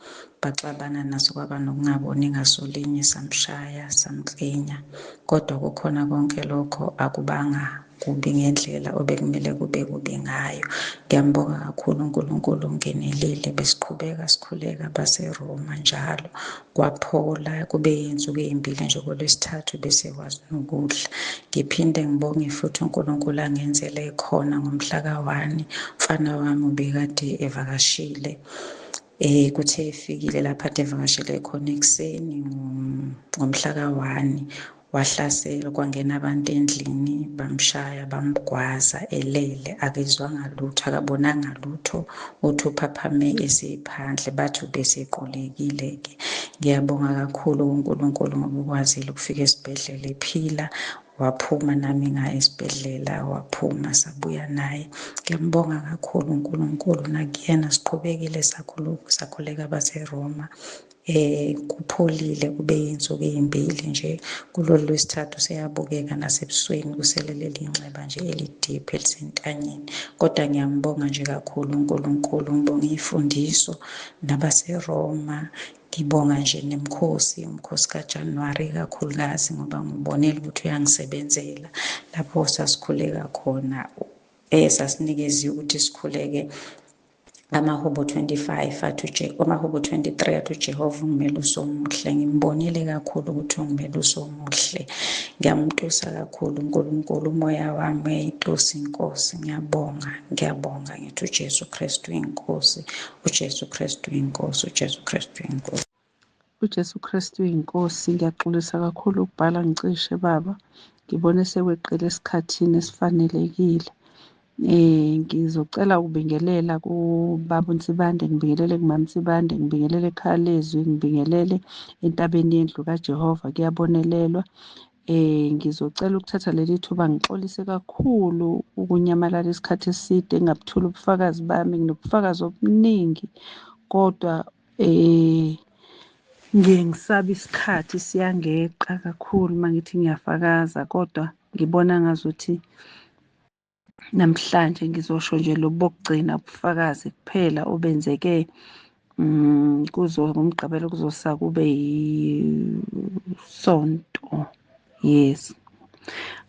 baxabana naso, kwaba nokungaboni ngasolinye, samshaya samklinya. Kodwa kukhona konke lokho akubanga kubi ngendlela obekumele kube kubi ngayo. Ngiyambonga kakhulu uNkulunkulu ungenelile. Besiqhubeka sikhuleka baseRoma njalo, kwaphola kube yinsuku ezimbili nje, ngoLwesithathu bese kwazi nokudla. Ngiphinde ngibonge futhi uNkulunkulu angenzele khona ngomhla ka-1 umfana wami ubekade evakashile. Kuthe efikile lapha ade evakashile khona ekuseni ngomhla ka-1 wahlaselwa, kwangena abantu endlini bamshaya bamgwaza elele, akezwanga lutho, akabonanga lutho, uthi uphaphame esephandle, bathi ubesequlekile-ke. Ngiyabonga kakhulu uNkulunkulu ngoba ukwazile ukufika esibhedlela ephila. Waphuma nami ngaye esibhedlela, waphuma sabuya naye. Ngiyambonga kakhulu uNkulunkulu, nakuyena siqhubekile sakhuleka baseRoma. Kupholile kube yinsuku ezimbili nje, kulolu Lwesithathu siyabukeka nasebusweni kuseleleli inxeba nje elidiphi elisentanyeni. Kodwa ngiyambonga nje kakhulu uNkulunkulu. Ngibonga izifundiso nabaseRoma, ngibonga nje nemikhosi kaJanuwari kakhulukazi, ngoba ngibonela ukuthi uyangisebenzela lapho sasikhuleka khona. Sasinikeziwe ukuthi sikhuleke amahubo 25 amahubo 23 athi uJehova ungimelusi omuhle. Ngimbonile kakhulu ukuthi ungimelusi omuhle. Ngiyamtusa kakhulu uNkulunkulu, umoya wami uyayitusa inkosi. Ngiyabonga ngithi uJesu Kristu inkosi, uJesu Kristu inkosi, uJesu Kristu inkosi. uJesu Kristu inkosi. Ngiyaxolisa kakhulu ukubhala ngicishe Baba, ngibone sekweqile esikhathini esifanelekile. Ngizocela ukubingelela kuBaba uNsibande, ngibingelele kuMama Nsibande, ngibingelele eKhalezwi, ngibingelele entabeni yendlu kaJehova kuyabonelelwa. Ngizocela ukuthatha leli thuba ngixolise kakhulu ukunyamalala isikhathi eside ngabuthula ubufakazi bami. Nginobufakazi obuningi kodwa ngiye ngisaba isikhathi siyangeqa kakhulu uma ngithi ngiyafakaza, kodwa ngibona ngazuthi namhlanje ngizosho nje lobu bokugcina ubufakazi kuphela obenzeke ngoMgqibelo kuzosa kube yiSonto. Yes,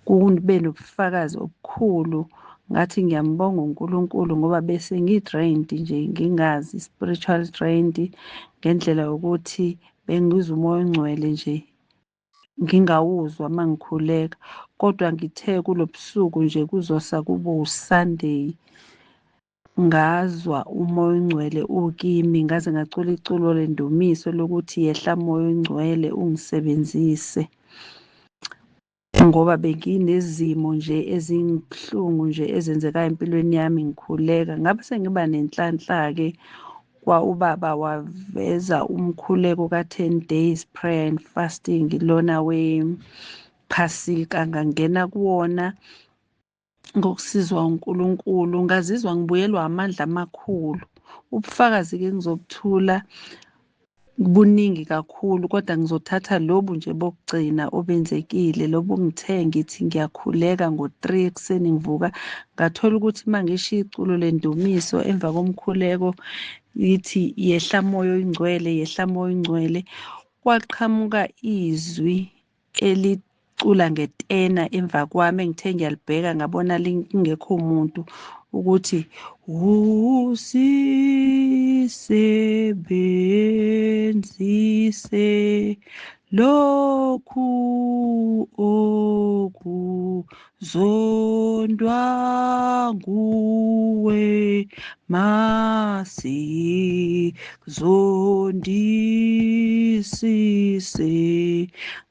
kube nobufakazi obukhulu ngathi ngiyambonga uNkulunkulu ngoba bese ngi-drained nje ngingazi spiritual drained ngendlela yokuthi bengizwa umoya ongcwele nje ngingawuzwa uma ngikhuleka, kodwa ngithe kulo busuku nje kuzosa kube uSunday ngazwa umoya ongcwele ukimi, ngaze ngacula iculo lendumiso lokuthi yehla moya ongcwele ungisebenzise, ngoba benginezimo nje ezingibuhlungu nje ezenzekayo empilweni yami ngikhuleka. Ngabe sengiba nenhlanhla-ke ubaba waveza umkhuleko ka-10 days prayer and fasting, lona wephasika, ngangena kuwona ngokusizwa uNkulunkulu ngazizwa ngibuyelwa amandla amakhulu. Ubufakazi-ke engizobuthula buningi kakhulu, kodwa ngizothatha lobu nje bokugcina obenzekile, lobu ngithe ngithi ngiyakhuleka ngo-3 ekuseni ngivuka ngathola ukuthi uma ngisho iculo lendumiso emva komkhuleko lithi yehla moya oyingcwele, yehla moya oyingcwele, kwaqhamuka izwi elicula ngetena emva kwami engithe ngiyalibheka ngabona lingekho muntu ukuthi usisebenzise lokhu okuzondwa nguwe masizondisise.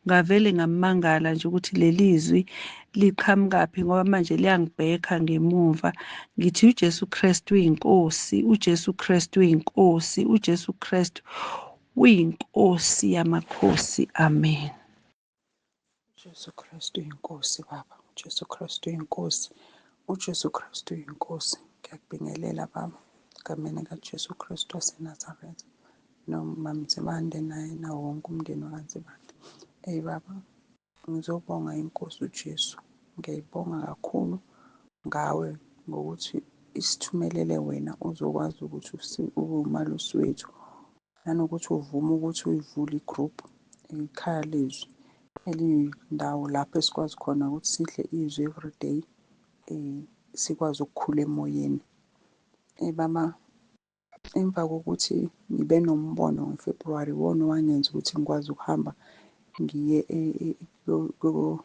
Ngavele ngamangala nje ukuthi leli zwi liqhamukaphi ngoba manje liyangibheka ngemuva. Ngithi uJesu Kristu uyinkosi, uJesu Kristu uyinkosi, uJesu Kristu uyinkosi yamakhosi. Amen. uJesu Kristu uyinkosi Baba, uJesu Kristu uyinkosi, uJesu Kristu uyinkosi. Ngiyakubingelela Baba egameni kaJesu Kristu waseNazaretha, noMama Nsibande naye nawo wonke umndeni wakaNsibande. Baba, ngizobonga inkosi uJesu, ngiyayibonga kakhulu ngawe ngokuthi isithumelele wena uzokwazi ukuthi umalusi wethu, nanokuthi uvume ukuthi uyivule igroup ikhaya lezwi eliyindawo lapho esikwazi khona ukuthi sidle izwi everyday, sikwazi ukukhula emoyeni. Baba, emva kokuthi ngibe nombono ngoFebruary, wona owangenza ukuthi ngikwazi ukuhamba ngiye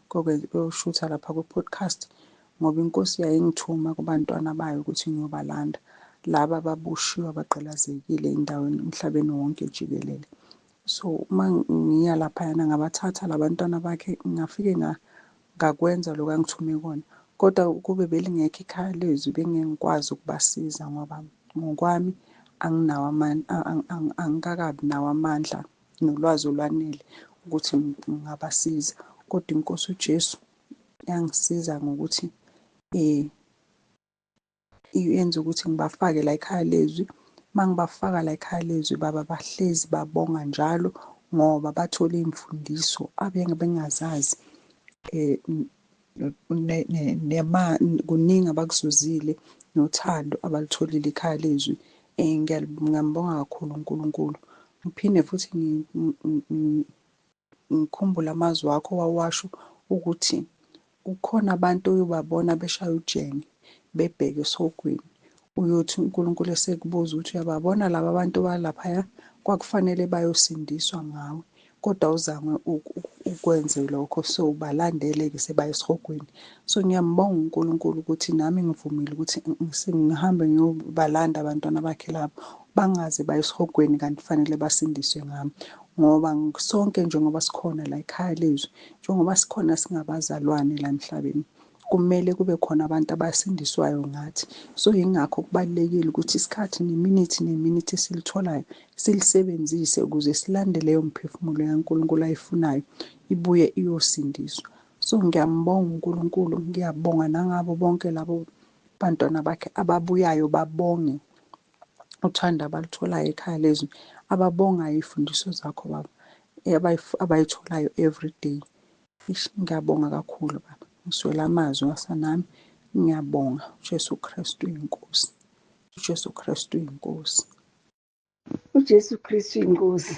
koyoshutha lapha kwe-podcast, ngoba inkosi yayingithuma kubantwana bayo ukuthi ngiyobalanda laba ababushiwe abagqilazekile endaweni emhlabeni wonke jikelele. So uma ngiya laphayana ngabathatha labantwana bakhe ngafike ngakwenza lokho angithume kona, kodwa kube belingekho ikhaya lezwi bengeke ngikwazi ukubasiza ngoba ngokwami angikakabi nawo amandla nolwazi olwanele ukuthi ngingabasiza, kodwa inkosi uJesu yangisiza ngokuthi yenza ukuthi ngibafake la ekhaya lezwi. Uma ngibafaka la ekhaya lezwi Baba, bahlezi babonga njalo ngoba bathola iy'mfundiso bengazazi, kuningi abakuzuzile nothando abalutholile ekhaya lezwi. Ngiyambonga kakhulu uNkulunkulu. Ngiphinde futhi ngikhumbule amazwi wakho owawasho ukuthi kukhona abantu oyobabona beshaya ujene bebheke esogwini, uyothi uNkulunkulu esekubuza ukuthi uyababona laba abantu balaphaya, kwakufanele bayosindiswa ngawe, kodwa uzame ukwenze lokho, so balandele-ke sebaya esihogweni. So ngiyambonga uNkulunkulu ukuthi nami ngivumile ukuthi ngihambe ngiyobalanda abantwana bakhe labo, bangaze baye esihogweni kanti fanele basindiswe ngami, ngoba sonke njengoba sikhona la ekhaya lezwi, njengoba sikhona singabazalwane la emhlabeni, kumele kube khona abantu abasindiswayo ngathi. So yingakho kubalulekile ukuthi isikhathi neminithi esilitholayo silisebenzise ukuze silande leyo mphefumulo yaNkulunkulu ayifunayo ibuye iyosindiswa. So ngiyambonga uNkulunkulu, ngiyabonga nangabo bonke labo bantwana bakhe ababuyayo babonge uthando abalutholayo ekhaya lezwi, ababongayo izifundiso zakho Baba abayitholayo everyday. Ngiyabonga kakhulu Baba, ngiswela amazwi asanami. Ngiyabonga uJesu Kristu inkosi, uJesu Kristu inkosi. uJesu Kristu inkosi.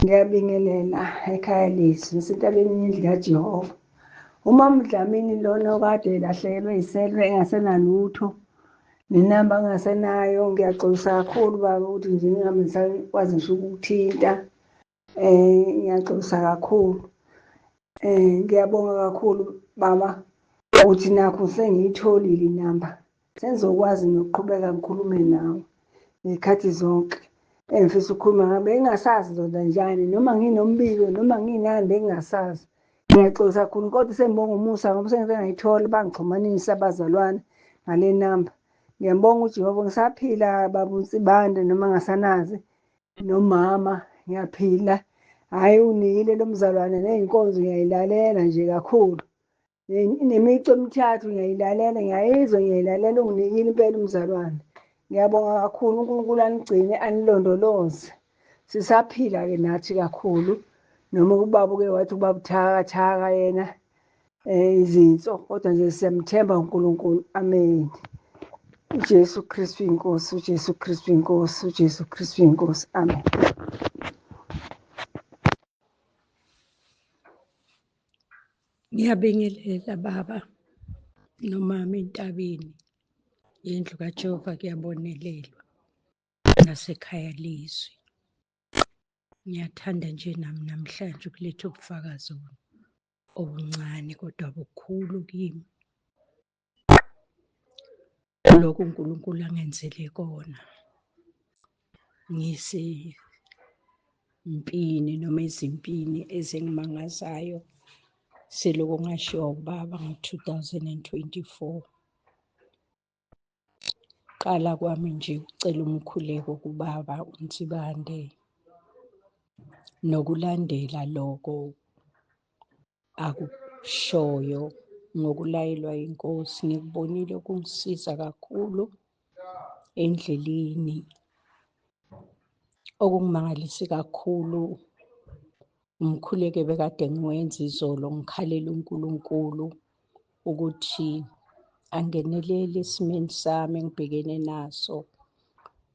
Ngiyabingelela ekhaya lethu ngisentabeni yendlu kaJehova. Umama Dlamini lona okade elahlekelwe iselwe engasenalutho nenamba angasenayo, ngiyaxolisa kakhulu Baba ukuthi nje ngingabe ngisakwazi ngisho ukuthinta. Ngiyaxolisa kakhulu. Ngiyabonga kakhulu Baba ukuthi nakho sengiyitholile inamba, sengizokwazi nokuqhubeka ngikhulume nawe ngezikhathi zonke engifisa ukukhuluma ngabe bengingasazi zonda njani, noma nginombiko noma nginani bengingasazi. Ngiyaxolisa kakhulu kodwa sengibonga umusa ngoba sengiyithola bangixhumanisa abazalwane ngale namba. Ngiyambonga uJehova, ngisaphila Baba uNsibande noma ngasanazi nomama ngiyaphila. Hhayi unikile lo mzalwane ney'nkonzo ngiyayilalela nje kakhulu. Nemico emithathu ngiyayilalela, ngiyayizwa ngiyayilalela, unginikile impela umzalwane. Ngiyabonga kakhulu, uNkulunkulu anigcine anilondoloze. Sisaphila-ke nathi kakhulu noma ubaba uke wathi ubaba buthakathaka yena izinso, kodwa nje siyamthemba uNkulunkulu. Amen. uJesu Kristu inkosi, uJesu Kristu inkosi, uJesu Kristu inkosi. Amen. Ngiyabingelela Baba nomama entabeni yendlu kaJehova, kuyabonelelwa nasekhaya lizwi. Ngiyathanda nje nami namhlanje ukuletha ubufakazi obuncane kodwa bukhulu kimi. Lokhu uNkulunkulu angenzele kona ngisimpini noma izimpini ezingimangazayo seloko ngashiwa ubaba ngo-2024. Qala kwami nje ukucela umkhuleko kubaba uNsibande nokulandela lokho akushoyo ngokulayelwa inkosi. Ngikubonile kungisiza kakhulu endleleni. Okungimangalise kakhulu umkhuleko bekade ngiwenza izolo, ngikhalela uNkulunkulu ukuthi angenelele esimeni sami engibhekene naso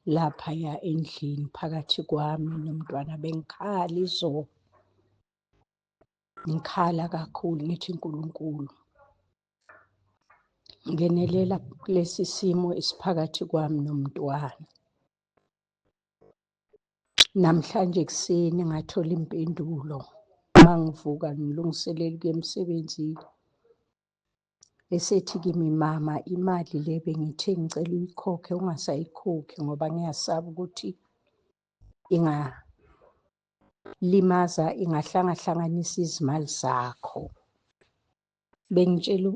laphaya endlini phakathi kwami nomntwana. Bengikhala izolo, ngikhala kakhulu ngithi uNkulunkulu ngenelela kulesi simo esiphakathi kwami nomntwana. Namhlanje ekuseni ngathola impendulo uma ngivuka ngilungiselela ukuya emsebenzini, esethi kimi, mama, imali le bengithe ngicela uyikhokhe ungasayikhokhi ngoba ngiyasaba ukuthi ingalimaza, ingahlangahlanganisa izimali zakho. Bengitshela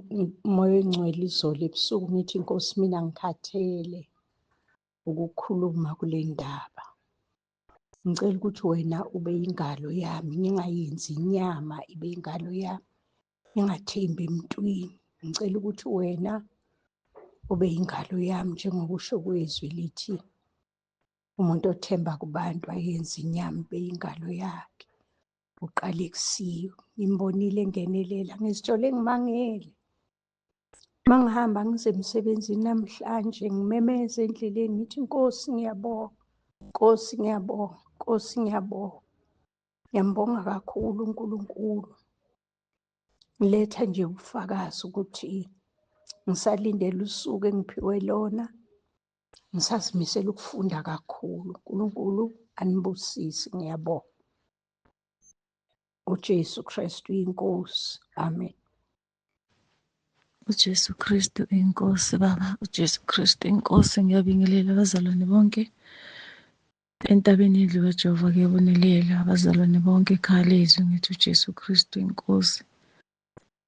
uMoya oNgcwele izolo ebusuku ngithi, Nkosi, mina ngikhathele ukukhuluma kule ndaba. Ngicela ukuthi wena ube yingalo yami, ngingayenzi inyama ibe yingalo yami, ngingathembi emntwini. Ngicela ukuthi wena ube yingalo yami njengoba usho kwezwi lithi umuntu othemba kubantu ayenze inyama ibe yingalo yakhe. Uqale kusiyo. Ngimbonile engenelela, ngizitshole ngimangele. Uma ngihamba ngize emsebenzini namhlanje ngimemeze endleleni ngithi, Nkosi ngiyabonga, Nkosi ngiyabonga, Nkosi ngiyabonga. Ngiyambonga kakhulu uNkulunkulu. Ngiletha nje ubufakazi ukuthi ngisalindele usuku engiphiwe lona, ngisazimisela ukufunda kakhulu. uNkulunkulu anibusise, ngiyabonga. uJesu Kristu inkosi. Amen. uJesu Kristu inkosi Baba, uJesu Kristu inkosi. Ngiyabingelela abazalwane bonke entabeni yendlu kaJehova, kuyabonelela abazalwane bonke ekhaya lezwi ngithi uJesu Kristu inkosi.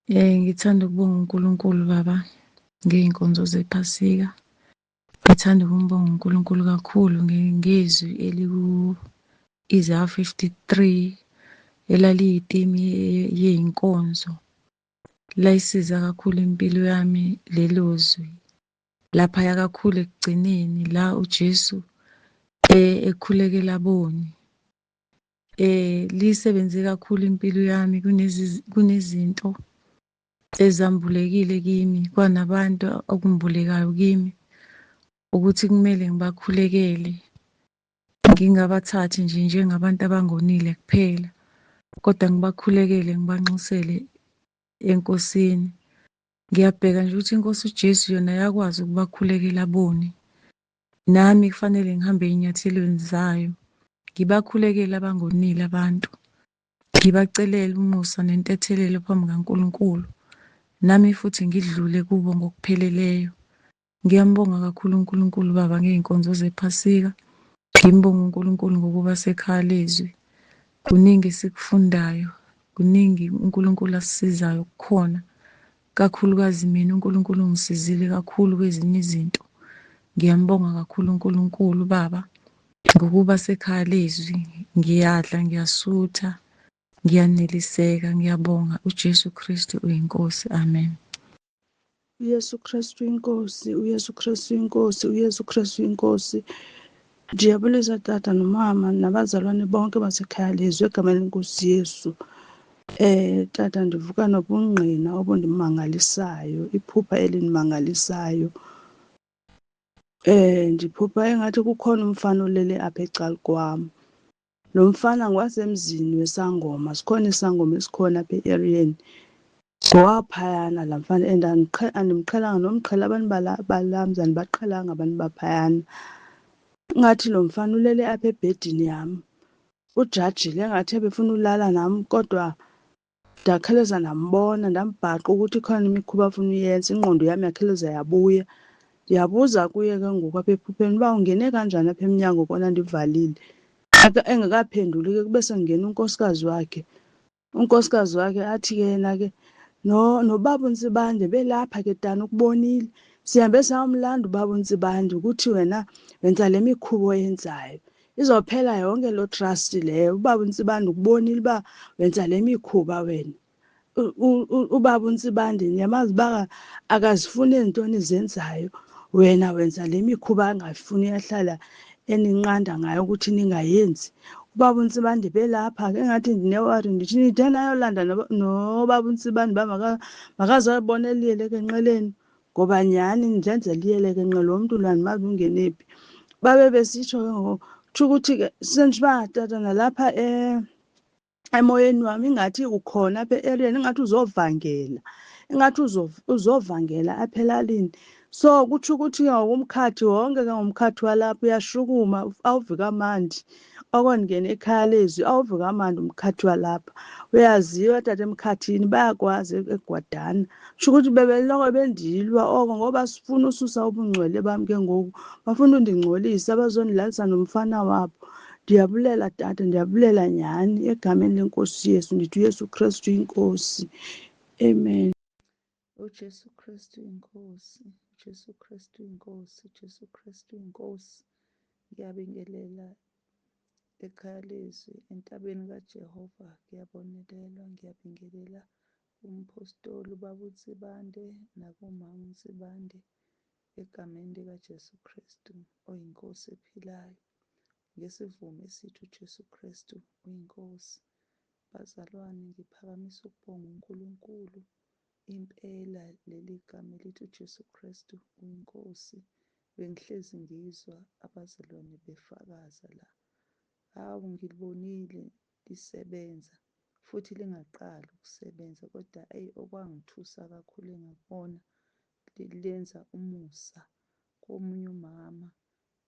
Ngithanda ukubonga uNkulunkulu Baba ngey'nkonzo zephasika. Ngithanda ukumbonga uNkulunkulu kakhulu ngezwi eliku-Isaiah 53 elaliyitimi yey'nkonzo. Layisiza kakhulu impilo yami lelo zwi. Laphaya kakhulu ekugcineni la uJesu ekhulekela boni. Lisebenze kakhulu impilo yami kunezinto ezambulekile kimi, kwanabantu okumbulekayo kimi ukuthi kumele ngibakhulekele. Ngingabathathi nje njengabantu abangonile kuphela, kodwa ngibakhulekele ngibanxusele eNkosini. Ngiyabheka nje ukuthi iNkosi uJesu yona yakwazi ukubakhulekela boni. Nami kufanele ngihambe ey'nyathelweni zayo, ngibakhulekele abangonile abantu, ngibacelele umusa nentethelelo phambi kaNkulunkulu, nami futhi ngidlule kubo ngokupheleleyo. Ngiyambonga kakhulu uNkulunkulu Baba ngey'nkonzo zephasika. Ngimbonga uNkulunkulu ngokuba sekhaya lezwi. Kuningi esikufundayo, kuningi uNkulunkulu asisizayo kukhona. Kakhulukazi mina uNkulunkulu ungisizile kakhulu kwezinye izinto. Ngiyambonga kakhulu uNkulunkulu Baba ngokuba sekhaya lezwi. Ngiyadla, ngiyasutha, ngiyaneliseka. Ngiyabonga uJesu Kristu uyinkosi. Amen. uYesu Kristu inkosi, uYesu Kristu inkosi, uYesu Kristu inkosi. Ndiyabulisa tata nomama nabazalwane bonke basekhaya lezwi egameni lenkosi Yesu. Tata, ndivuka nobungqina obundimangalisayo, iphupha elinimangalisayo. Ndiphupha engathi kukhona umfana olele apha ecala kwam. Lo mfana ngwasemzini wesangoma, sikhona isangoma esikhona apha e-eriyeni. Ngowaphayana laa mfana and andimqhelanga nomqhela abantu balamzi, andibaqhelanga abantu baphayana. Ingathi lo mfana ulele apha ebhedini yam, ujajile engathi ebefuna ulala nam, kodwa ndakhawuleza ndambona, ndambhaqa ukuthi ikhona imikhuba afuna uyenza. Ingqondo yam yakhawuleza yabuya. Ndiyabuza kuye ke ngoku apha ephupheni uba ungene kanjani apha emnyango kona ndivalile. Engakaphenduli ke kube sengena unkosikazi wakhe. Unkosikazi wakhe athi ke yena ke, nobaba uNtsibande belapha ke tana ukubonile. Sihambe sayomlanda ubaba uNtsibande ukuthi wena wenza le mikhuba oyenzayo. Izophela yonke loo trust leyo. Ubaba uNtsibande ukubonile uba wenza le mikhuba wena. Ubaba uNtsibande niyamazi uba akazifuni ezi ntoni zenzayo. Wena wenza le mikhuba angafuni yahlala eninqanda ngayo ukuthi ningayenzi. Ubaba uNtsibande belapha ke engathi ndinewari ndithi nide nayolanda nobaba uNtsibande uba makaze ayobona eliyeleke enqeleni, ngoba nyhani ndenze eliyeleke enqele. Lo mntu laa ndimazi ungene phi. Babe besitsho ke ngoku kutsho ukuthi ke senje uba tata nalapha emoyeni wami ingathi ukhona apha e-eriyeni, ingathi uzovangela, ingathi uzovangela apha elalini. So kutsho ukuthi ke ngokumkhathi wonke ke ngomkhathi walapha uyashukuma, awuvi kamandi. Oko ndingena ekhaya lezwi awuvi kamandi umkhathi walapha. Uyaziwa tata emkhathini, bayakwazi eGwadana. Kutsho ukuthi bebeloko bendilwa oko ngoba sifuna ususa ubungcwele bam ke ngoku. Bafuna undingcolisa bazondilalisa nomfana wabo. Ndiyabulela tata, ndiyabulela nyhani egameni lenkosi Yesu. Ndithi uYesu Kristu inkosi. Amen. uJesu Kristu inkosi, uJesu Kristu inkosi, uJesu Kristu inkosi. Ngiyabingelela ekhaya lezwi entabeni kaJehova, ngiyabonelelwa, ngiyabingelela umpostoli ubaba uNtsibande nakumama uNtsibande egameni likaJesu Kristu oyinkosi ephilayo. Ngesivumo esithi uJesu Kristu uyinkosi. Bazalwane, ngiphakamisa ukubonga uNkulunkulu impela leli gama elithi uJesu Kristu uyinkosi. Bengihlezi ngizwa abazalwane befakaza la. Hawu, ngilibonile lisebenza futhi lingaqali ukusebenza, kodwa okwangithusa kakhulu engakubona lenza umusa komunye umama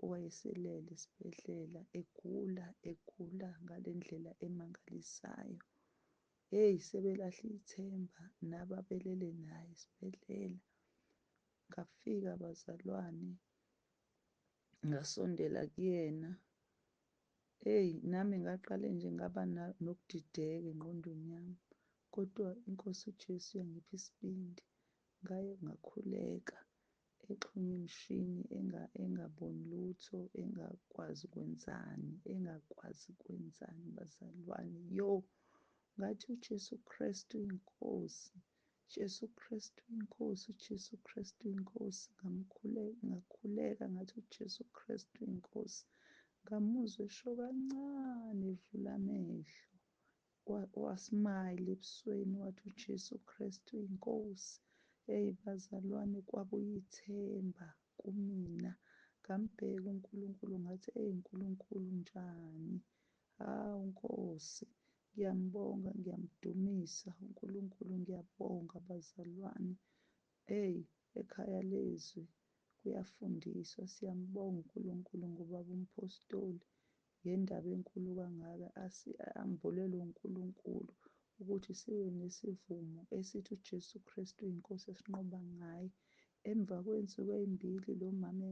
owayeselele esibhedlela egula ngale ndlela emangalisayo. Sebelahla ithemba nababelele naye esibhedlela. Ngafika bazalwane, ngasondela kuyena. Nami ngaqale nje ngaba nokudideka engqondweni yami kodwa inkosi uJesu yangipha isibindi. Ngaye ngakhuleka exhunywe imishini engaboni lutho, engakwazi kwenzani bazalwane. Ngathi uJesu Kristu inkosi, Jesu Kristu inkosi, uJesu Kristu inkosi. Ngakhuleka ngathi uJesu Kristu inkosi. Ngamuzwa esho kancane evula amehlo, wasmayila ebusweni wathi uJesu Kristu inkosi. Bazalwane, kwakuyithemba kumina. Ngambheka uNkulunkulu ngathi nkulunkulu njani? Hawu Nkosi, ngiyambonga, ngiyamdumisa uNkulunkulu, ngiyabonga bazalwane. Ekhaya lezwi kuyafundiswa. Siyambonga uNkulunkulu ngobaba uMphostoli ngendaba enkulu kangaka ambulelwe uNkulunkulu ukuthi sibe nesivumo esithi uJesu Kristu inkosi esinqoba ngaye. Emva kwensuku ezimbili lo mama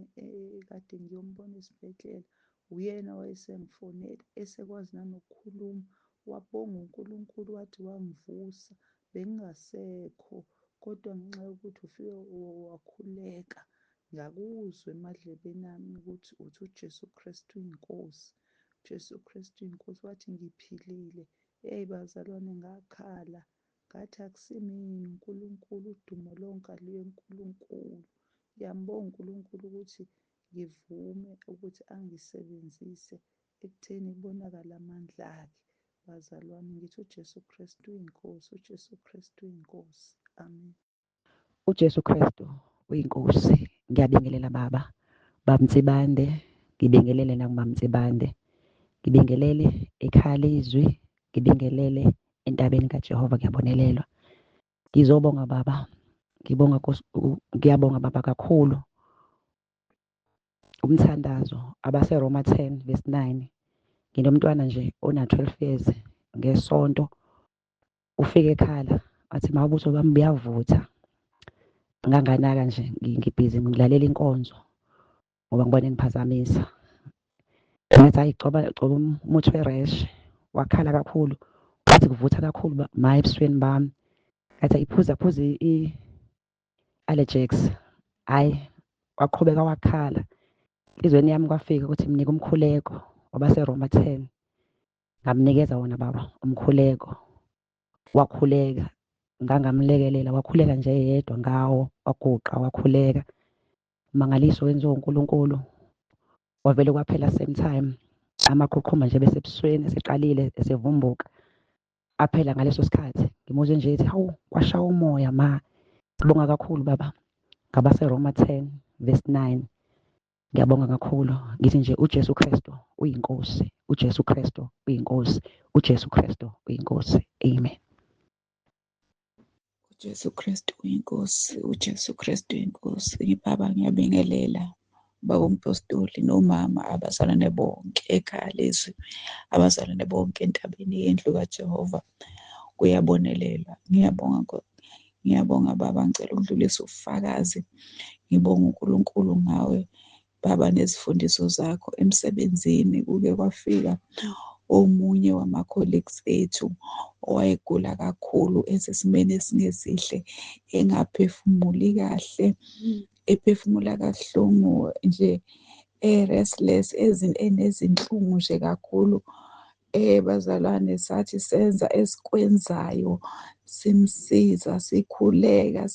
kade ngiyombona esibhedlela, uyena wayesengifonela esekwazi nanokukhuluma. Wabonga uNkulunkulu wathi wangivusa, bengingasekho kodwa ngenxa yokuthi ufike wakhuleka, ngakuzwa emadlebeni ami ukuthi uthi uJesu Kristu inkosi, uJesu Kristu inkosi. Wathi ngiphilile. Bazalwane, ngakhala ngathi akusimina uNkulunkulu, udumo lonke aluye kuNkulunkulu. Ngiyambonga uNkulunkulu ukuthi ngivume ukuthi angisebenzise ekutheni kubonakala amandla akhe. Bazalwane, ngithi uJesu Kristu inkosi, uJesu Kristu inkosi. Amen. uJesu Kristu uyinkosi. Ngiyabingelela baba Mtsibande, ngibingelele nakumama Mtsibande, ngibingelele ekhaya lezwi, ngibingelele entabeni kaJehova. Ngiyabonelelwa. Ngizobonga baba, ngiyabonga baba kakhulu umthandazo abaseRoma 10:9. Nginomntwana nje ona 12 years. Ngesonto ufike ekhala athi mawubuso bami buyavutha. Nganganaka nje ngibhizi ngilalela inkonzo ngoba ngibone ngiphazamisa. Ngathi hayi coba umuthi we-rash. Wakhala kakhulu wathi kuvutha kakhulu ebusweni bami. Ngathi iphuza i-Allergex. Hhayi, waqhubeka wakhala. Enhlizweni yami kwafika ukuthi mnike umkhuleko wabaseRoma 10. Ngamnikeza wona baba umkhuleko. Wakhuleka, ngangamlekelela. Wakhuleka nje yedwa ngawo, waguqa, wakhuleka. Umangaliso wenziwa uNkulunkulu. Wavele kwaphela same time. Amaqhuqhuma nje besebusweni eseqalile esevumbuka. Aphela ngaleso sikhathi. Ngimuzwe nje ethi hawu, kwashaya umoya ma. Ngibonga kakhulu baba ngabaseRoma 10:9. Ngiyabonga kakhulu. Ngithi nje uJesu Kristu uyinkosi, uJesu Kristu uyinkosi, uJesu Kristu uyinkosi. Amen. uJesu Kristu uyinkosi, uJesu Kristu uyinkosi. Baba, ngiyabingelela baba uMphostoli nomama, abazalwane bonke ekhaya lezwi, abazalwane bonke entabeni yendlu kaJehova. Kuyabonelela. Ngiyabonga baba, ngicela ukudlulisa ubufakazi. Ngibonga uNkulunkulu ngawe baba nezifundiso zakho emsebenzini. Kuke kwafika omunye wama-colleagues ethu owayegula kakhulu, esesimeni esingesihle, engaphefumuli kahle, ephefumula kabuhlungu nje, restless, enezinhlungu nje kakhulu. Bazalwane, sathi senza esikwenzayo, simsiza, sikhuleka.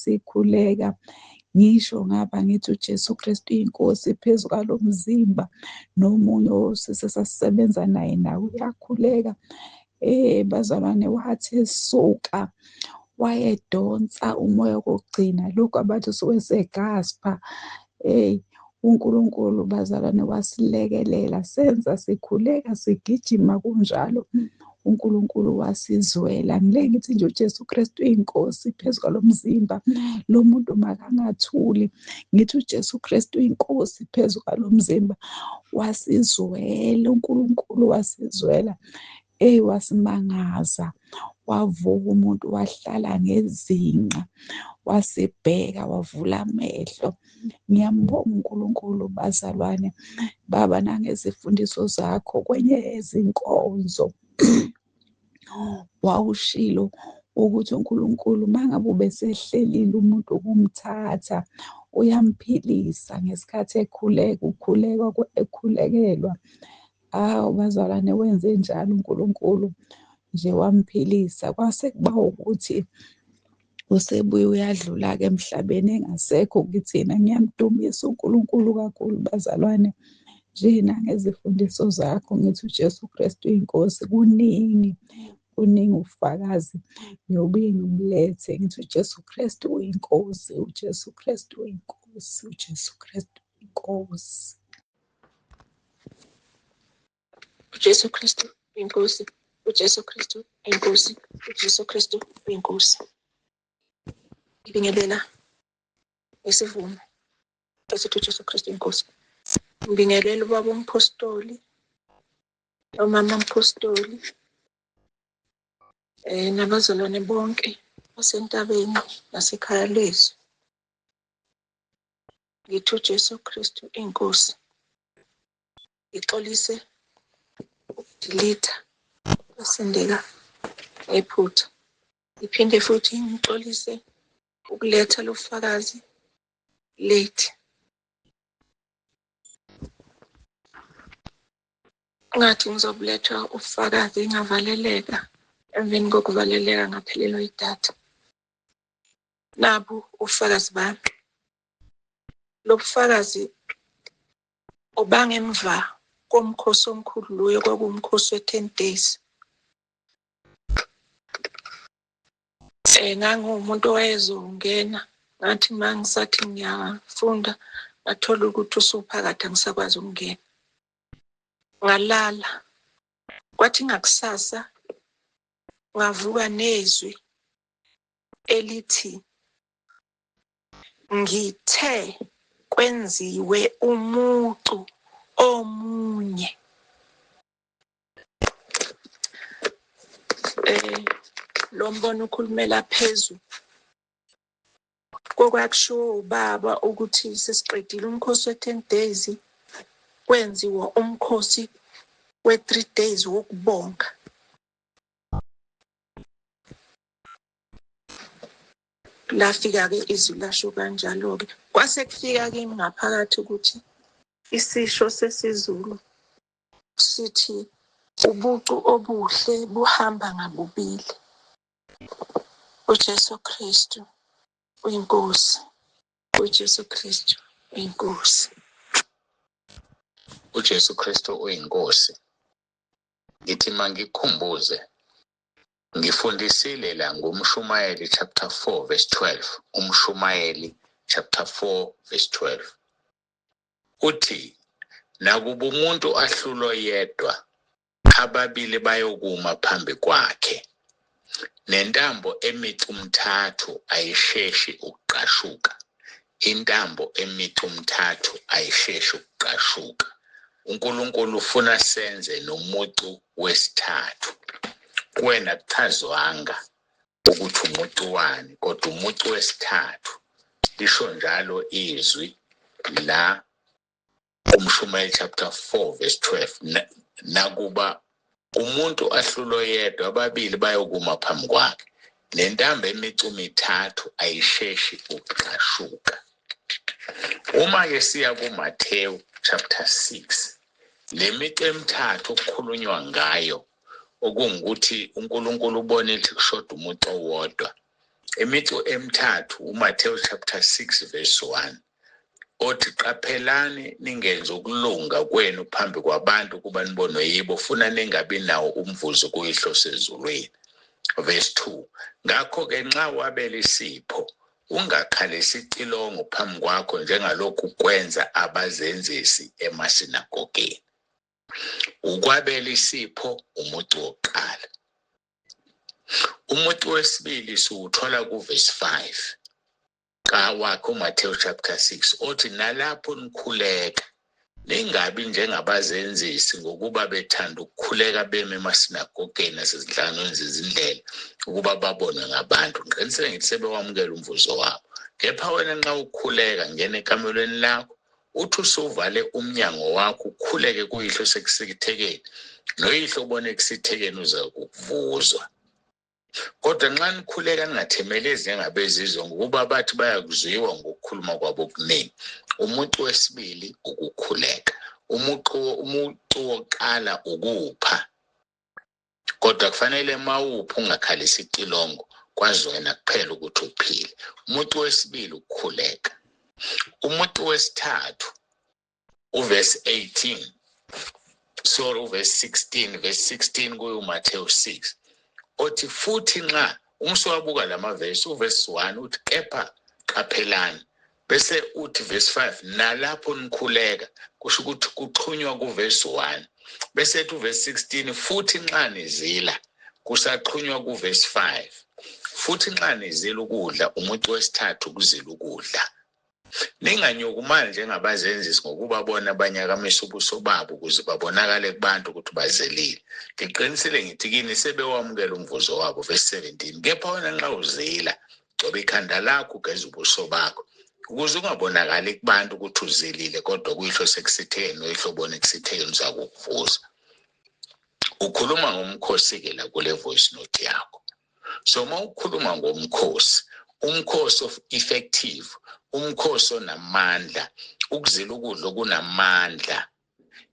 Ngisho ngapha ngithi uJesu Kristu inkosi phezu kwalo mzimba. Nomunye sasisebenza naye nawe uyakhuleka. Bazalwane, wathi esuka wayedonsa umoya wokugcina, lokhu abathi usuke segaspa. uNkulunkulu bazalwane wasilekelela, senza sikhuleka, sigijima kunjalo. uNkulunkulu wasizwela. Ngile ngithi nje uJesu Kristu inkosi phezu kwalo mzimba. Lo muntu makangathuli. Ngithi uJesu Kristu inkosi phezu kwalo mzimba. Wasizwela, uNkulunkulu wasizwela. Wasimangaza. Wavuka umuntu, wahlala ngezinqa, wasibheka, wavula amehlo. Ngiyambonga uNkulunkulu bazalwane baba nangezifundiso zakho kwenye ezinkonzo. Wawushilo ukuthi uNkulunkulu mangabe ubesehlelile umuntu ukumthatha uyamphilisa ngesikhathi ekhulekelwa. Bazalwane, wenze njalo uNkulunkulu nje wamphilisa. Kwase kuba ukuthi usebuye uyadlula-ke emhlabeni engasekho kithina. Ngiyamdumisa uNkulunkulu kakhulu bazalwane, njena ngezifundiso zakho ngithi uJesu Kristu inkosi. Kuningi ubufakazi ngiyobuye ngimlethe ngithi uJesu Kristu uyinkosi, uJesu Kristu uyinkosi, uJesu Kristu uyinkosi. uJesu Kristu uyinkosi, uJesu Kristu uyinkosi, uJesu Kristu uyinkosi. Ngibingelela isivumo esithi uJesu Kristu uyinkosi. Ngibingelela ubaba umpostoli, umama umpostoli, nabazalwane bonke basentabeni nasekhaya lethu. Ngithi uJesu Kristu inkosi. Ngixolise ukudilitha basendeka ephutha. Ngiphinde futhi ngixolise ukuletha lofakazi late. Ngathi ngizobuletha ufakazi ngavaleleka, emveni kokuvaleleka ngaphelelwa idatha. Nabu ufakazi bami. Lo bufakazi obangemva komkhosi omkhulu loyo kwakuwumkhosi we-10 days. Ngangumuntu owayezongena, ngathi mangisathi ngiyafunda ngathola ukuthi usuphakathi angisakwazi ukungena. Ngalala, kwathi ngakusasa ngavuka nezwi elithi ngithe kwenziwe umucu omunye. Lo mbono ukhulumela phezulu kokwakushiwo ubaba ukuthi sesiqedile umkhosi we-10 days, kwenziwa umkhosi we-3 days wokubonga. Lafika-ke izwi lasho kanjalo-ke. Kwase kufika kimi ngaphakathi ukuthi isisho sesiZulu sithi ubucu obuhle buhamba ngabubili. uJesu Kristu uyinkosi, uJesu Kristu uyinkosi. uJesu Kristu uyinkosi. Ngithi mangikhumbuze, ngifundisile la ngumshumayeli chapter 4 verse 12. Umshumayeli chapter 4 verse 12. Uthi, nakuba umuntu ahlulwa yedwa, ababili bayokuma phambi kwakhe. Nentambo emithi umthathu ayisheshi ukuqashuka. Intambo emithi umthathu ayisheshi ukuqashuka. uNkulunkulu ufuna senze nomuntu wesithathu. Kuwena kuchazwanga ukuthi umuntu wani, kodwa umuntu wesithathu. Lisho njalo izwi la umshumayeli chapter 4 verse 12. Nakuba umuntu ahlulwe yedwa, ababili bayokuma phambi kwakhe. Nentambo emithi mithathu ayisheshi ukuqashuka. Uma-ke siya kuMathewu chapter 6, le mithi emithathu okukhulunywa ngayo okungukuthi uNkulunkulu ubone ukuthi kushoda umuntu owodwa. Imithi emithathu uMathewu chapter 6 verse 1. Othi qaphelani ningenze ukulunga kwenu phambi kwabantu kuba nibonwe yibo, funa ningabi nawo umvuzo kuyihlo sezulwini. Verse 2. Ngakho-ke nxa wabela isipho, ungakhalisi icilongo phambi kwakho njengalokhu kwenza abazenzisi emasinagogeni. Ukwabela isipho umuntu wokuqala. Umuntu wesibili siwuthola kuverse 5 kawakho uMathewu chapter 6. Othi nalapho nikhuleka, ningabi njengabazenzisi ngokuba bethanda ukukhuleka beme emasinagogeni nasezinhlanganweni zezindlela ukuba babonwe ngabantu. Ngiqinisile ngithi sebewamukela umvuzo wabo. Kepha wena nxa ukhuleka ngene ekamelweni lakho, uthi usuvale umnyango wakho ukhuleke kuyihlo sekusithekeni, noyihlo ubone kusithekeni uza kukuvuzwa. Kodwa nxa nikhuleka ningathemelezi njengabezizwe ngokuba bathi bayakuzwiwa ngokukhuluma kwabo okuningi. Umuntu wesibili ukukhuleka. Umuntu wokuqala ukupha. Kodwa kufanele mawupha ungakhalisi icilongo kwazi wena kuphela ukuthi uphile. Umuntu wesibili ukukhuleka. Umuntu wesithathu uverse 18 uverse 16 verse 16 kuMathewu 6 othi futhi nxa umswabuka lamavesi uverse 1 uthi kepha qaphelani, bese uthi verse 5 nalapho nikhuleka, kusho ukuthi kuxhunywa kuverse 1, bese ethi uverse 16 futhi nxa nizila, kusaxhunywa kuverse 5, futhi nxa nizila ukudla, umuntu wesithathu kuzila ukudla. Ninganyuka manje njengabazenzisi ngokuba bona abanyakamisa ubuso babo ukuze babonakale kubantu ukuthi bazelile. Ngiqinisile ngithi kini sebewamukela umvuzo wabo verse 17. Kepha wena nxa uzila, gcoba ikhanda lakho ugeze ubuso bakho ukuze ungabonakali kubantu ukuthi uzilile kodwa kuyihlo sekusitheni noyihlobona ekusitheni uzakukuvuza. Ukhuluma ngomkhosi-ke la kule voice note yakho. So ma ukhuluma ngomkhosi, umkhosi of effective, umkhosi onamandla, ukuzila ukudla okunamandla,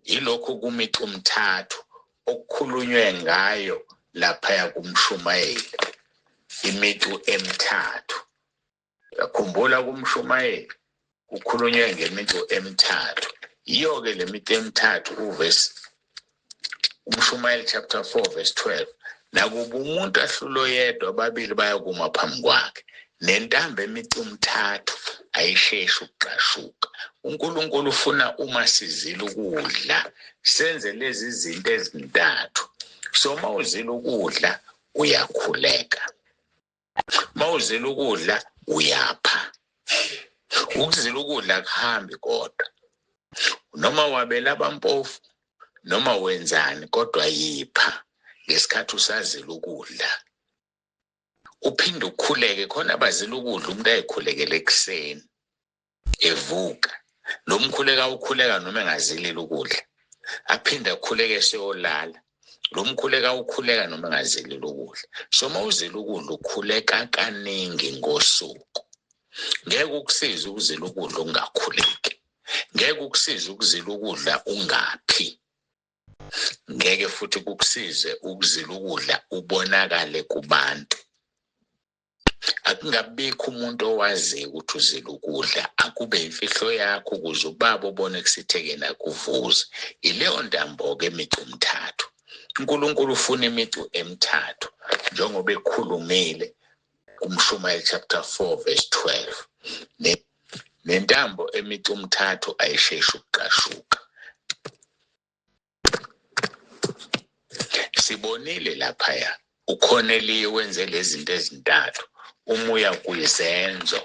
ilokho kumicu umthathu okukhulunywe ngayo laphaya kumshumayeli, imicu emithathu. Yakhumbula kumshumayeli kukhulunywe ngemicu emithathu. Iyo-ke le micu emithathu uverse umshumayeli chapter 4 verse 12. Nakuba umuntu ahlulo yedwa ababili bayakuma phambi kwakhe, nentambo emicu umthathu ayisheshi ukuqashuka. uNkulunkulu ufuna uma sizila ukudla senze lezi zinto ezintathu. So ma uzila ukudla uyakhuleka, ma uzila ukudla uyapha. Ukuzila ukudla kuhambi kodwa, noma wabela abampofu noma wenzani kodwa yipha ngesikhathi usazila ukudla. Uphinde ukhuleke khona abazila ukudla umuntu ayikhulekele ekuseni evuka. Lo mkhuleka ukhuleka noma engazilile ukudla, aphinde akhuleke seyolala. Lo mkhuleka ukhuleka noma engazilile ukudla. So ma uzila ukudla ukhuleka kaningi ngosuku. Ngeke ukusiza ukuzila ukudla ungakhuleki, ngeke ukusiza ukuzila ukudla ungaphi, ngeke futhi kukusize ukuzila ukudla ubonakale kubantu. Akungabikho umuntu owaziyo ukuthi uzila ukudla, akube imfihlo yakho ukuze ubaba ubone kusithekena kuvuze. Ileyo ndambo-ke imicu umthathu. uNkulunkulu ufuna imicu emithathu njengoba ekhulumile kumshumayeli chapter 4 verse 12. Nentambo emicu umthathu ayisheshi ukuqashuka. Sibonile laphaya uKhoneliya wenze lezi zinto ezintathu. Umuya kuyizenzo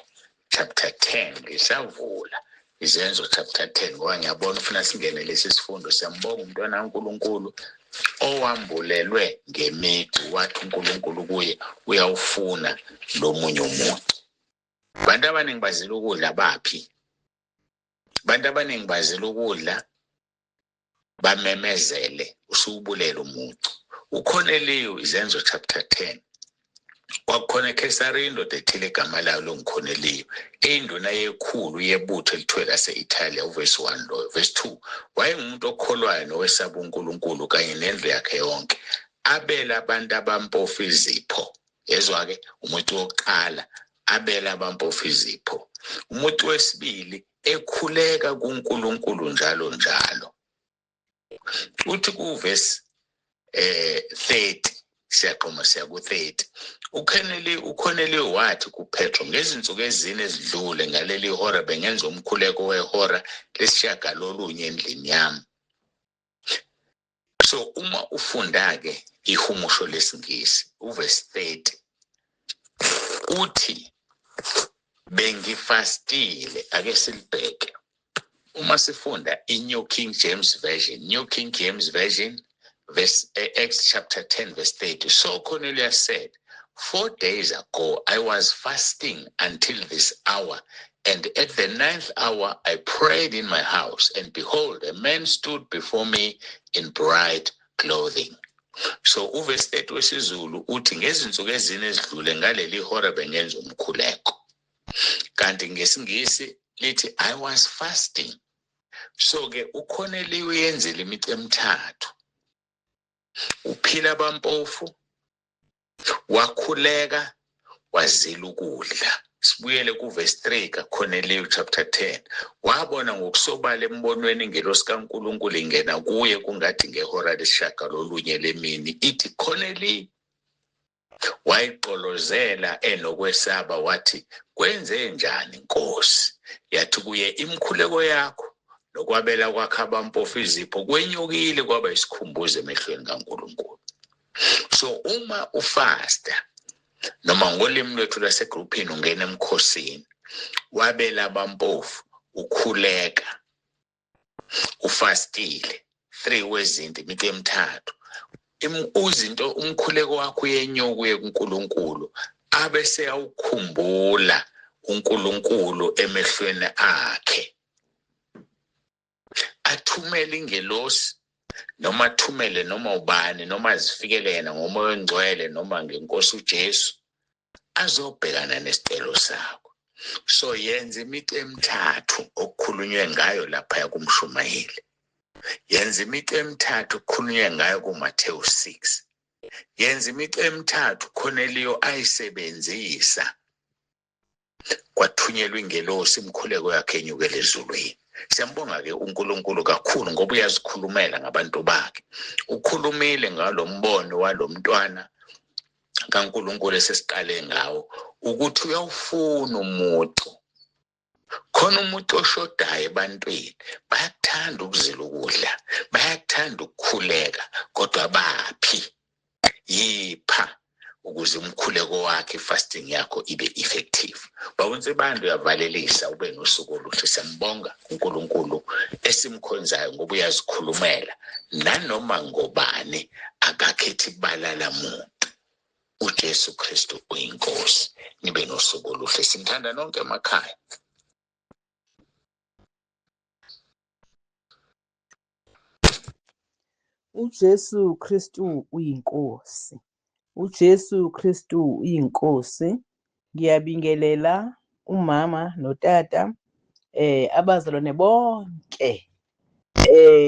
chapter 10 ngisavula izenzo chapter 10 ngoba ngiyabona ufuna singene lesi sifundo. Siyambonga umntwana kaNkulunkulu owambulelwe ngemicu, wathi uNkulunkulu kuye uyawufuna lo munye umuntu. Abantu abaningi bazila ukudla baphi? Abantu abaningi bazila ukudla bamemezele usubulela umuntu. uKhoneliya izenzo chapter 10 kwakukhona eKesariya indoda ethile igama layo longuKhoneliya, eyinduna yekhulu yebutho elithwe lase-Italia, uverse 1 lo. Verse 2, wayengumuntu okholwayo nowesaba uNkulunkulu kanye nendlu yakhe yonke, abela abantu abampofu izipho. Yezwa-ke, umuntu wokuqala abela abampofu izipho. Umuntu wesibili ekhuleka kuNkulunkulu njalo njalo. Uthi kuverse 30, siyaqoma siya ku-30, uKhoneliya wathi kuPetro, ngezinsuku ezine ezidlule ngaleli hora bengenza umkhuleko wehora lesishiyagalolunye endlini yami. So uma ufunda-ke ihumusho lesingisi, uverse 30 uthi bengifastile. Ake silibheke uma sifunda iNew King James Version, verse Acts chapter 10 verse 30. So Cornelius said, 4 days ago I was fasting until this hour, and at the 9th hour I prayed in my house, and behold, a man stood before me in bright clothing. So uverse 8 wesiZulu uthi ngezinsuku ezine ezidlule ngaleli hora bengenza umkhuleko. Kanti ngesingisi lithi I was fasting. So ke uKhoneliya uyenzile imici emithathu. Uphila abampofu, wakhuleka, wazila ukudla. Sibuyele kuverse 3 kaKhoneliya chapter 10. Wabona ngokusobala embonweni ingelosi kaNkulunkulu ingena kuye kungathi ngehora lesishagalolunye lemini ithi Khoneliya. Wayiqolozela enokwesaba wathi kwenze njani Nkosi? Yathi kuye imkhuleko yakho nokwabela kwakhe abampofu izipho kwenyukile kwaba isikhumbuzo emehlweni kaNkulunkulu. So uma ufasta noma ngolimi lwethu lasegroupini ungena emkhosini wabela abampofu ukhuleka ufastile 3 wezinto imici emithathu uzinto umkhuleko wakho uyenyuka uye kuNkulunkulu abese awukhumbula uNkulunkulu emehlweni akhe athumele ingelosi noma athumele noma ubani noma azifikele yena ngomoya ongcwele noma ngeNkosi uJesu azobhekana nesicelo sakho. So yenza imici emithathu okukhulunywe ngayo lapha kumshumayeli. Yenza imici emithathu okukhulunywe ngayo kuMathewu 6. Yenza imici emithathu Khoneliya ayisebenzisa kwathunyelwa ingelosi imkhuleko yakhe enyukele ezulwini. Siyambonga ke uNkulunkulu kakhulu ngoba uyazikhulumela ngabantu bakhe. Ukhulumile ngalo mbono walomntwana kaNkulunkulu esesiqale ngawo ukuthi uyawufuna umuntu. Khona umuntu oshodayo ebantwini bayakuthanda ukuzila ukudla, bayakuthanda ukukhuleka kodwa baphi? Yipha ukuze umkhuleko wakhe fasting yakho ibe effective. Bawonse bantu uyavalelisa ube nosuku oluhle. Siyambonga uNkulunkulu esimkhonzayo ngoba uyazikhulumela nanoma ngobani akakhethi balala muntu. uJesu Kristu uyinkosi. Nibe nosuku oluhle. Simthanda nonke emakhaya. uJesu Kristu uyinkosi. uJesu Kristu uyinkosi. Ngiyabingelela umama notata abazalwane bonke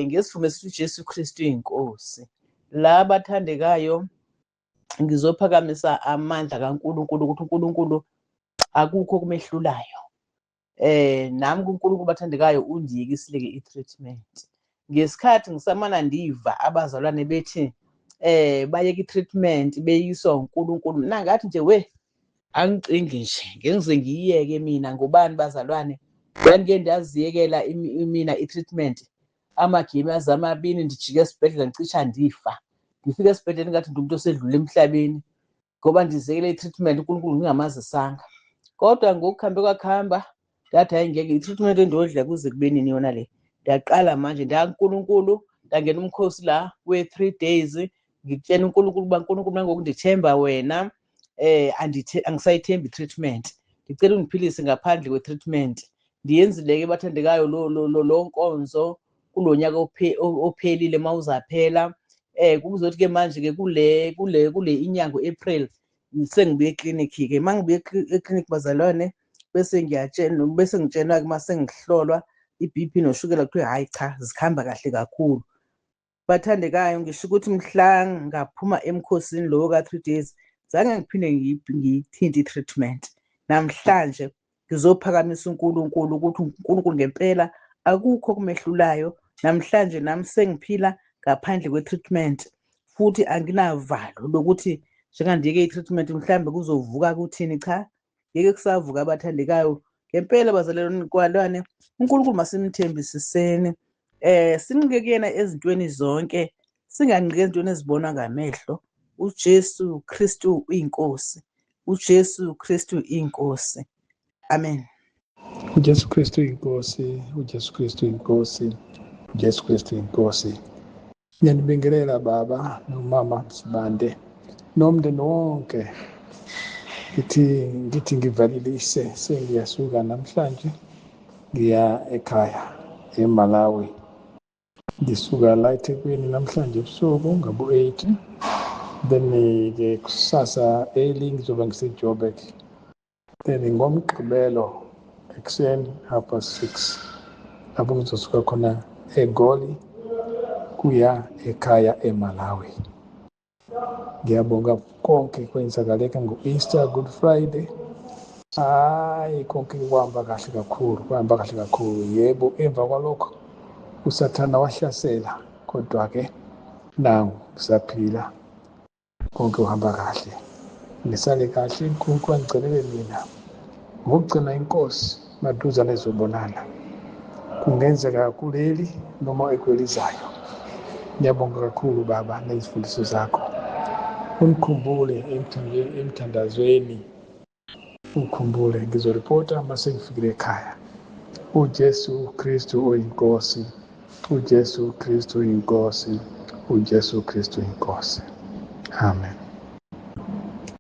ngesivume sithi uJesu Kristu uyinkosi. La bathandekayo ngizophakamisa amandla kaNkulunkulu ukuthi uNkulunkulu akukho kumehlulayo. Nami kuNkulunkulu bathandekayo undiyekisile ke i-treatment. Ngesikhathi ngisamana ndiva abazalwane bethi bayeka i-treatment beyiswa uNkulunkulu, mina ngathi nje angicingi nje ngengize ngiyiyeke mina ngobani bazalwane ngike ndaziyekela mina i-treatment amagame azamabini ndijike esibhedlela ngicisha ndifa. Ngifika esibhedlela ngathi umuntu osedlule emhlabeni ngoba ndizekele i-treatment uNkulunkulu ngingamazisanga. Kodwa ngokukhambe kwakhamba ngathi hayi ngeke i-treatment endodla kuze kube nini yona le. Ndiyaqala manje ndaNkulunkulu ndangena umkhosi la we-3 days ngitshela uNkulunkulu uba uNkulunkulu nangoku ndithemba wena angisayithembi i-treatment. Ngicela ungiphilise ngaphandle kwe-treatment. Ndiyenzile ke bathandekayo lo nkonzo kulonyaka ophelile mawuzaphela. Kuzothi ke manje ke kule inyanga April sengibuye eclinic ke mangibuye eclinic bazalwane bese ngiyatshela bese ngitshela ke mase ngihlolwa iBP noshukela kuthiwe hayi cha zikhamba kahle kakhulu. Bathandekayo ngisho ukuthi mhla ngaphuma emkhosini lo ka 3 days zange ngiphinde ngiyithinte i-treatment. Namhlanje ngizophakamisa uNkulunkulu ukuthi uNkulunkulu ngempela akukho kumehlulayo. Namhlanje nami sengiphila ngaphandle kwe-treatment futhi anginavalo lokuthi njengandiyeke i-treatment mhlambe kuzovuka kuthini. Cha, ngeke kusavuka abathandekayo. Ngempela bazalwane uNkulunkulu masimthembisiseni sinike kuyena ezintweni zonke singanqike ezintweni ezibonwa ngamehlo. uJesu Kristu uyinkosi. uJesu Kristu uyinkosi. Amen. uJesu Kristu uyinkosi. uJesu Kristu uyinkosi. uJesu Kristu uyinkosi. Ngiyanibingelela baba nomama Sibande nomndeni wonke. Ngithi ngivalelise sengiyasuka namhlanje ngiya ekhaya eMalawi. Ngisuka la eThekwini namhlanje ebusuku ngabu-8, then-ke kusasa early ngizobe ngiseJoburg, then ngomgqibelo ekuseni 6:30 lapho ngizosuka khona eGoli kuya ekhaya eMalawi. Ngiyabonga konke kwenzakaleka ngo-Easter, Good Friday. Hayi, konke kwahamba kahle kakhulu. Yebo, emva kwalokho usathana wahlasela, kodwa-ke nangu ngisaphila, konke kuhamba kahle. Nisale kahle, uNkulunkulu angigcinele mina ngokugcina inkosi maduzane ezobonana. Kungenzeka kuleli noma ekwelizayo. Ngiyabonga kakhulu Baba nezifundiso zakho. Ungikhumbule emthandazweni, ungikhumbule. Ngizoripota uma sengifikile ekhaya. uJesu Kristu uyinkosi, uJesu Kristu uyinkosi, uJesu Kristu uyinkosi. Amen.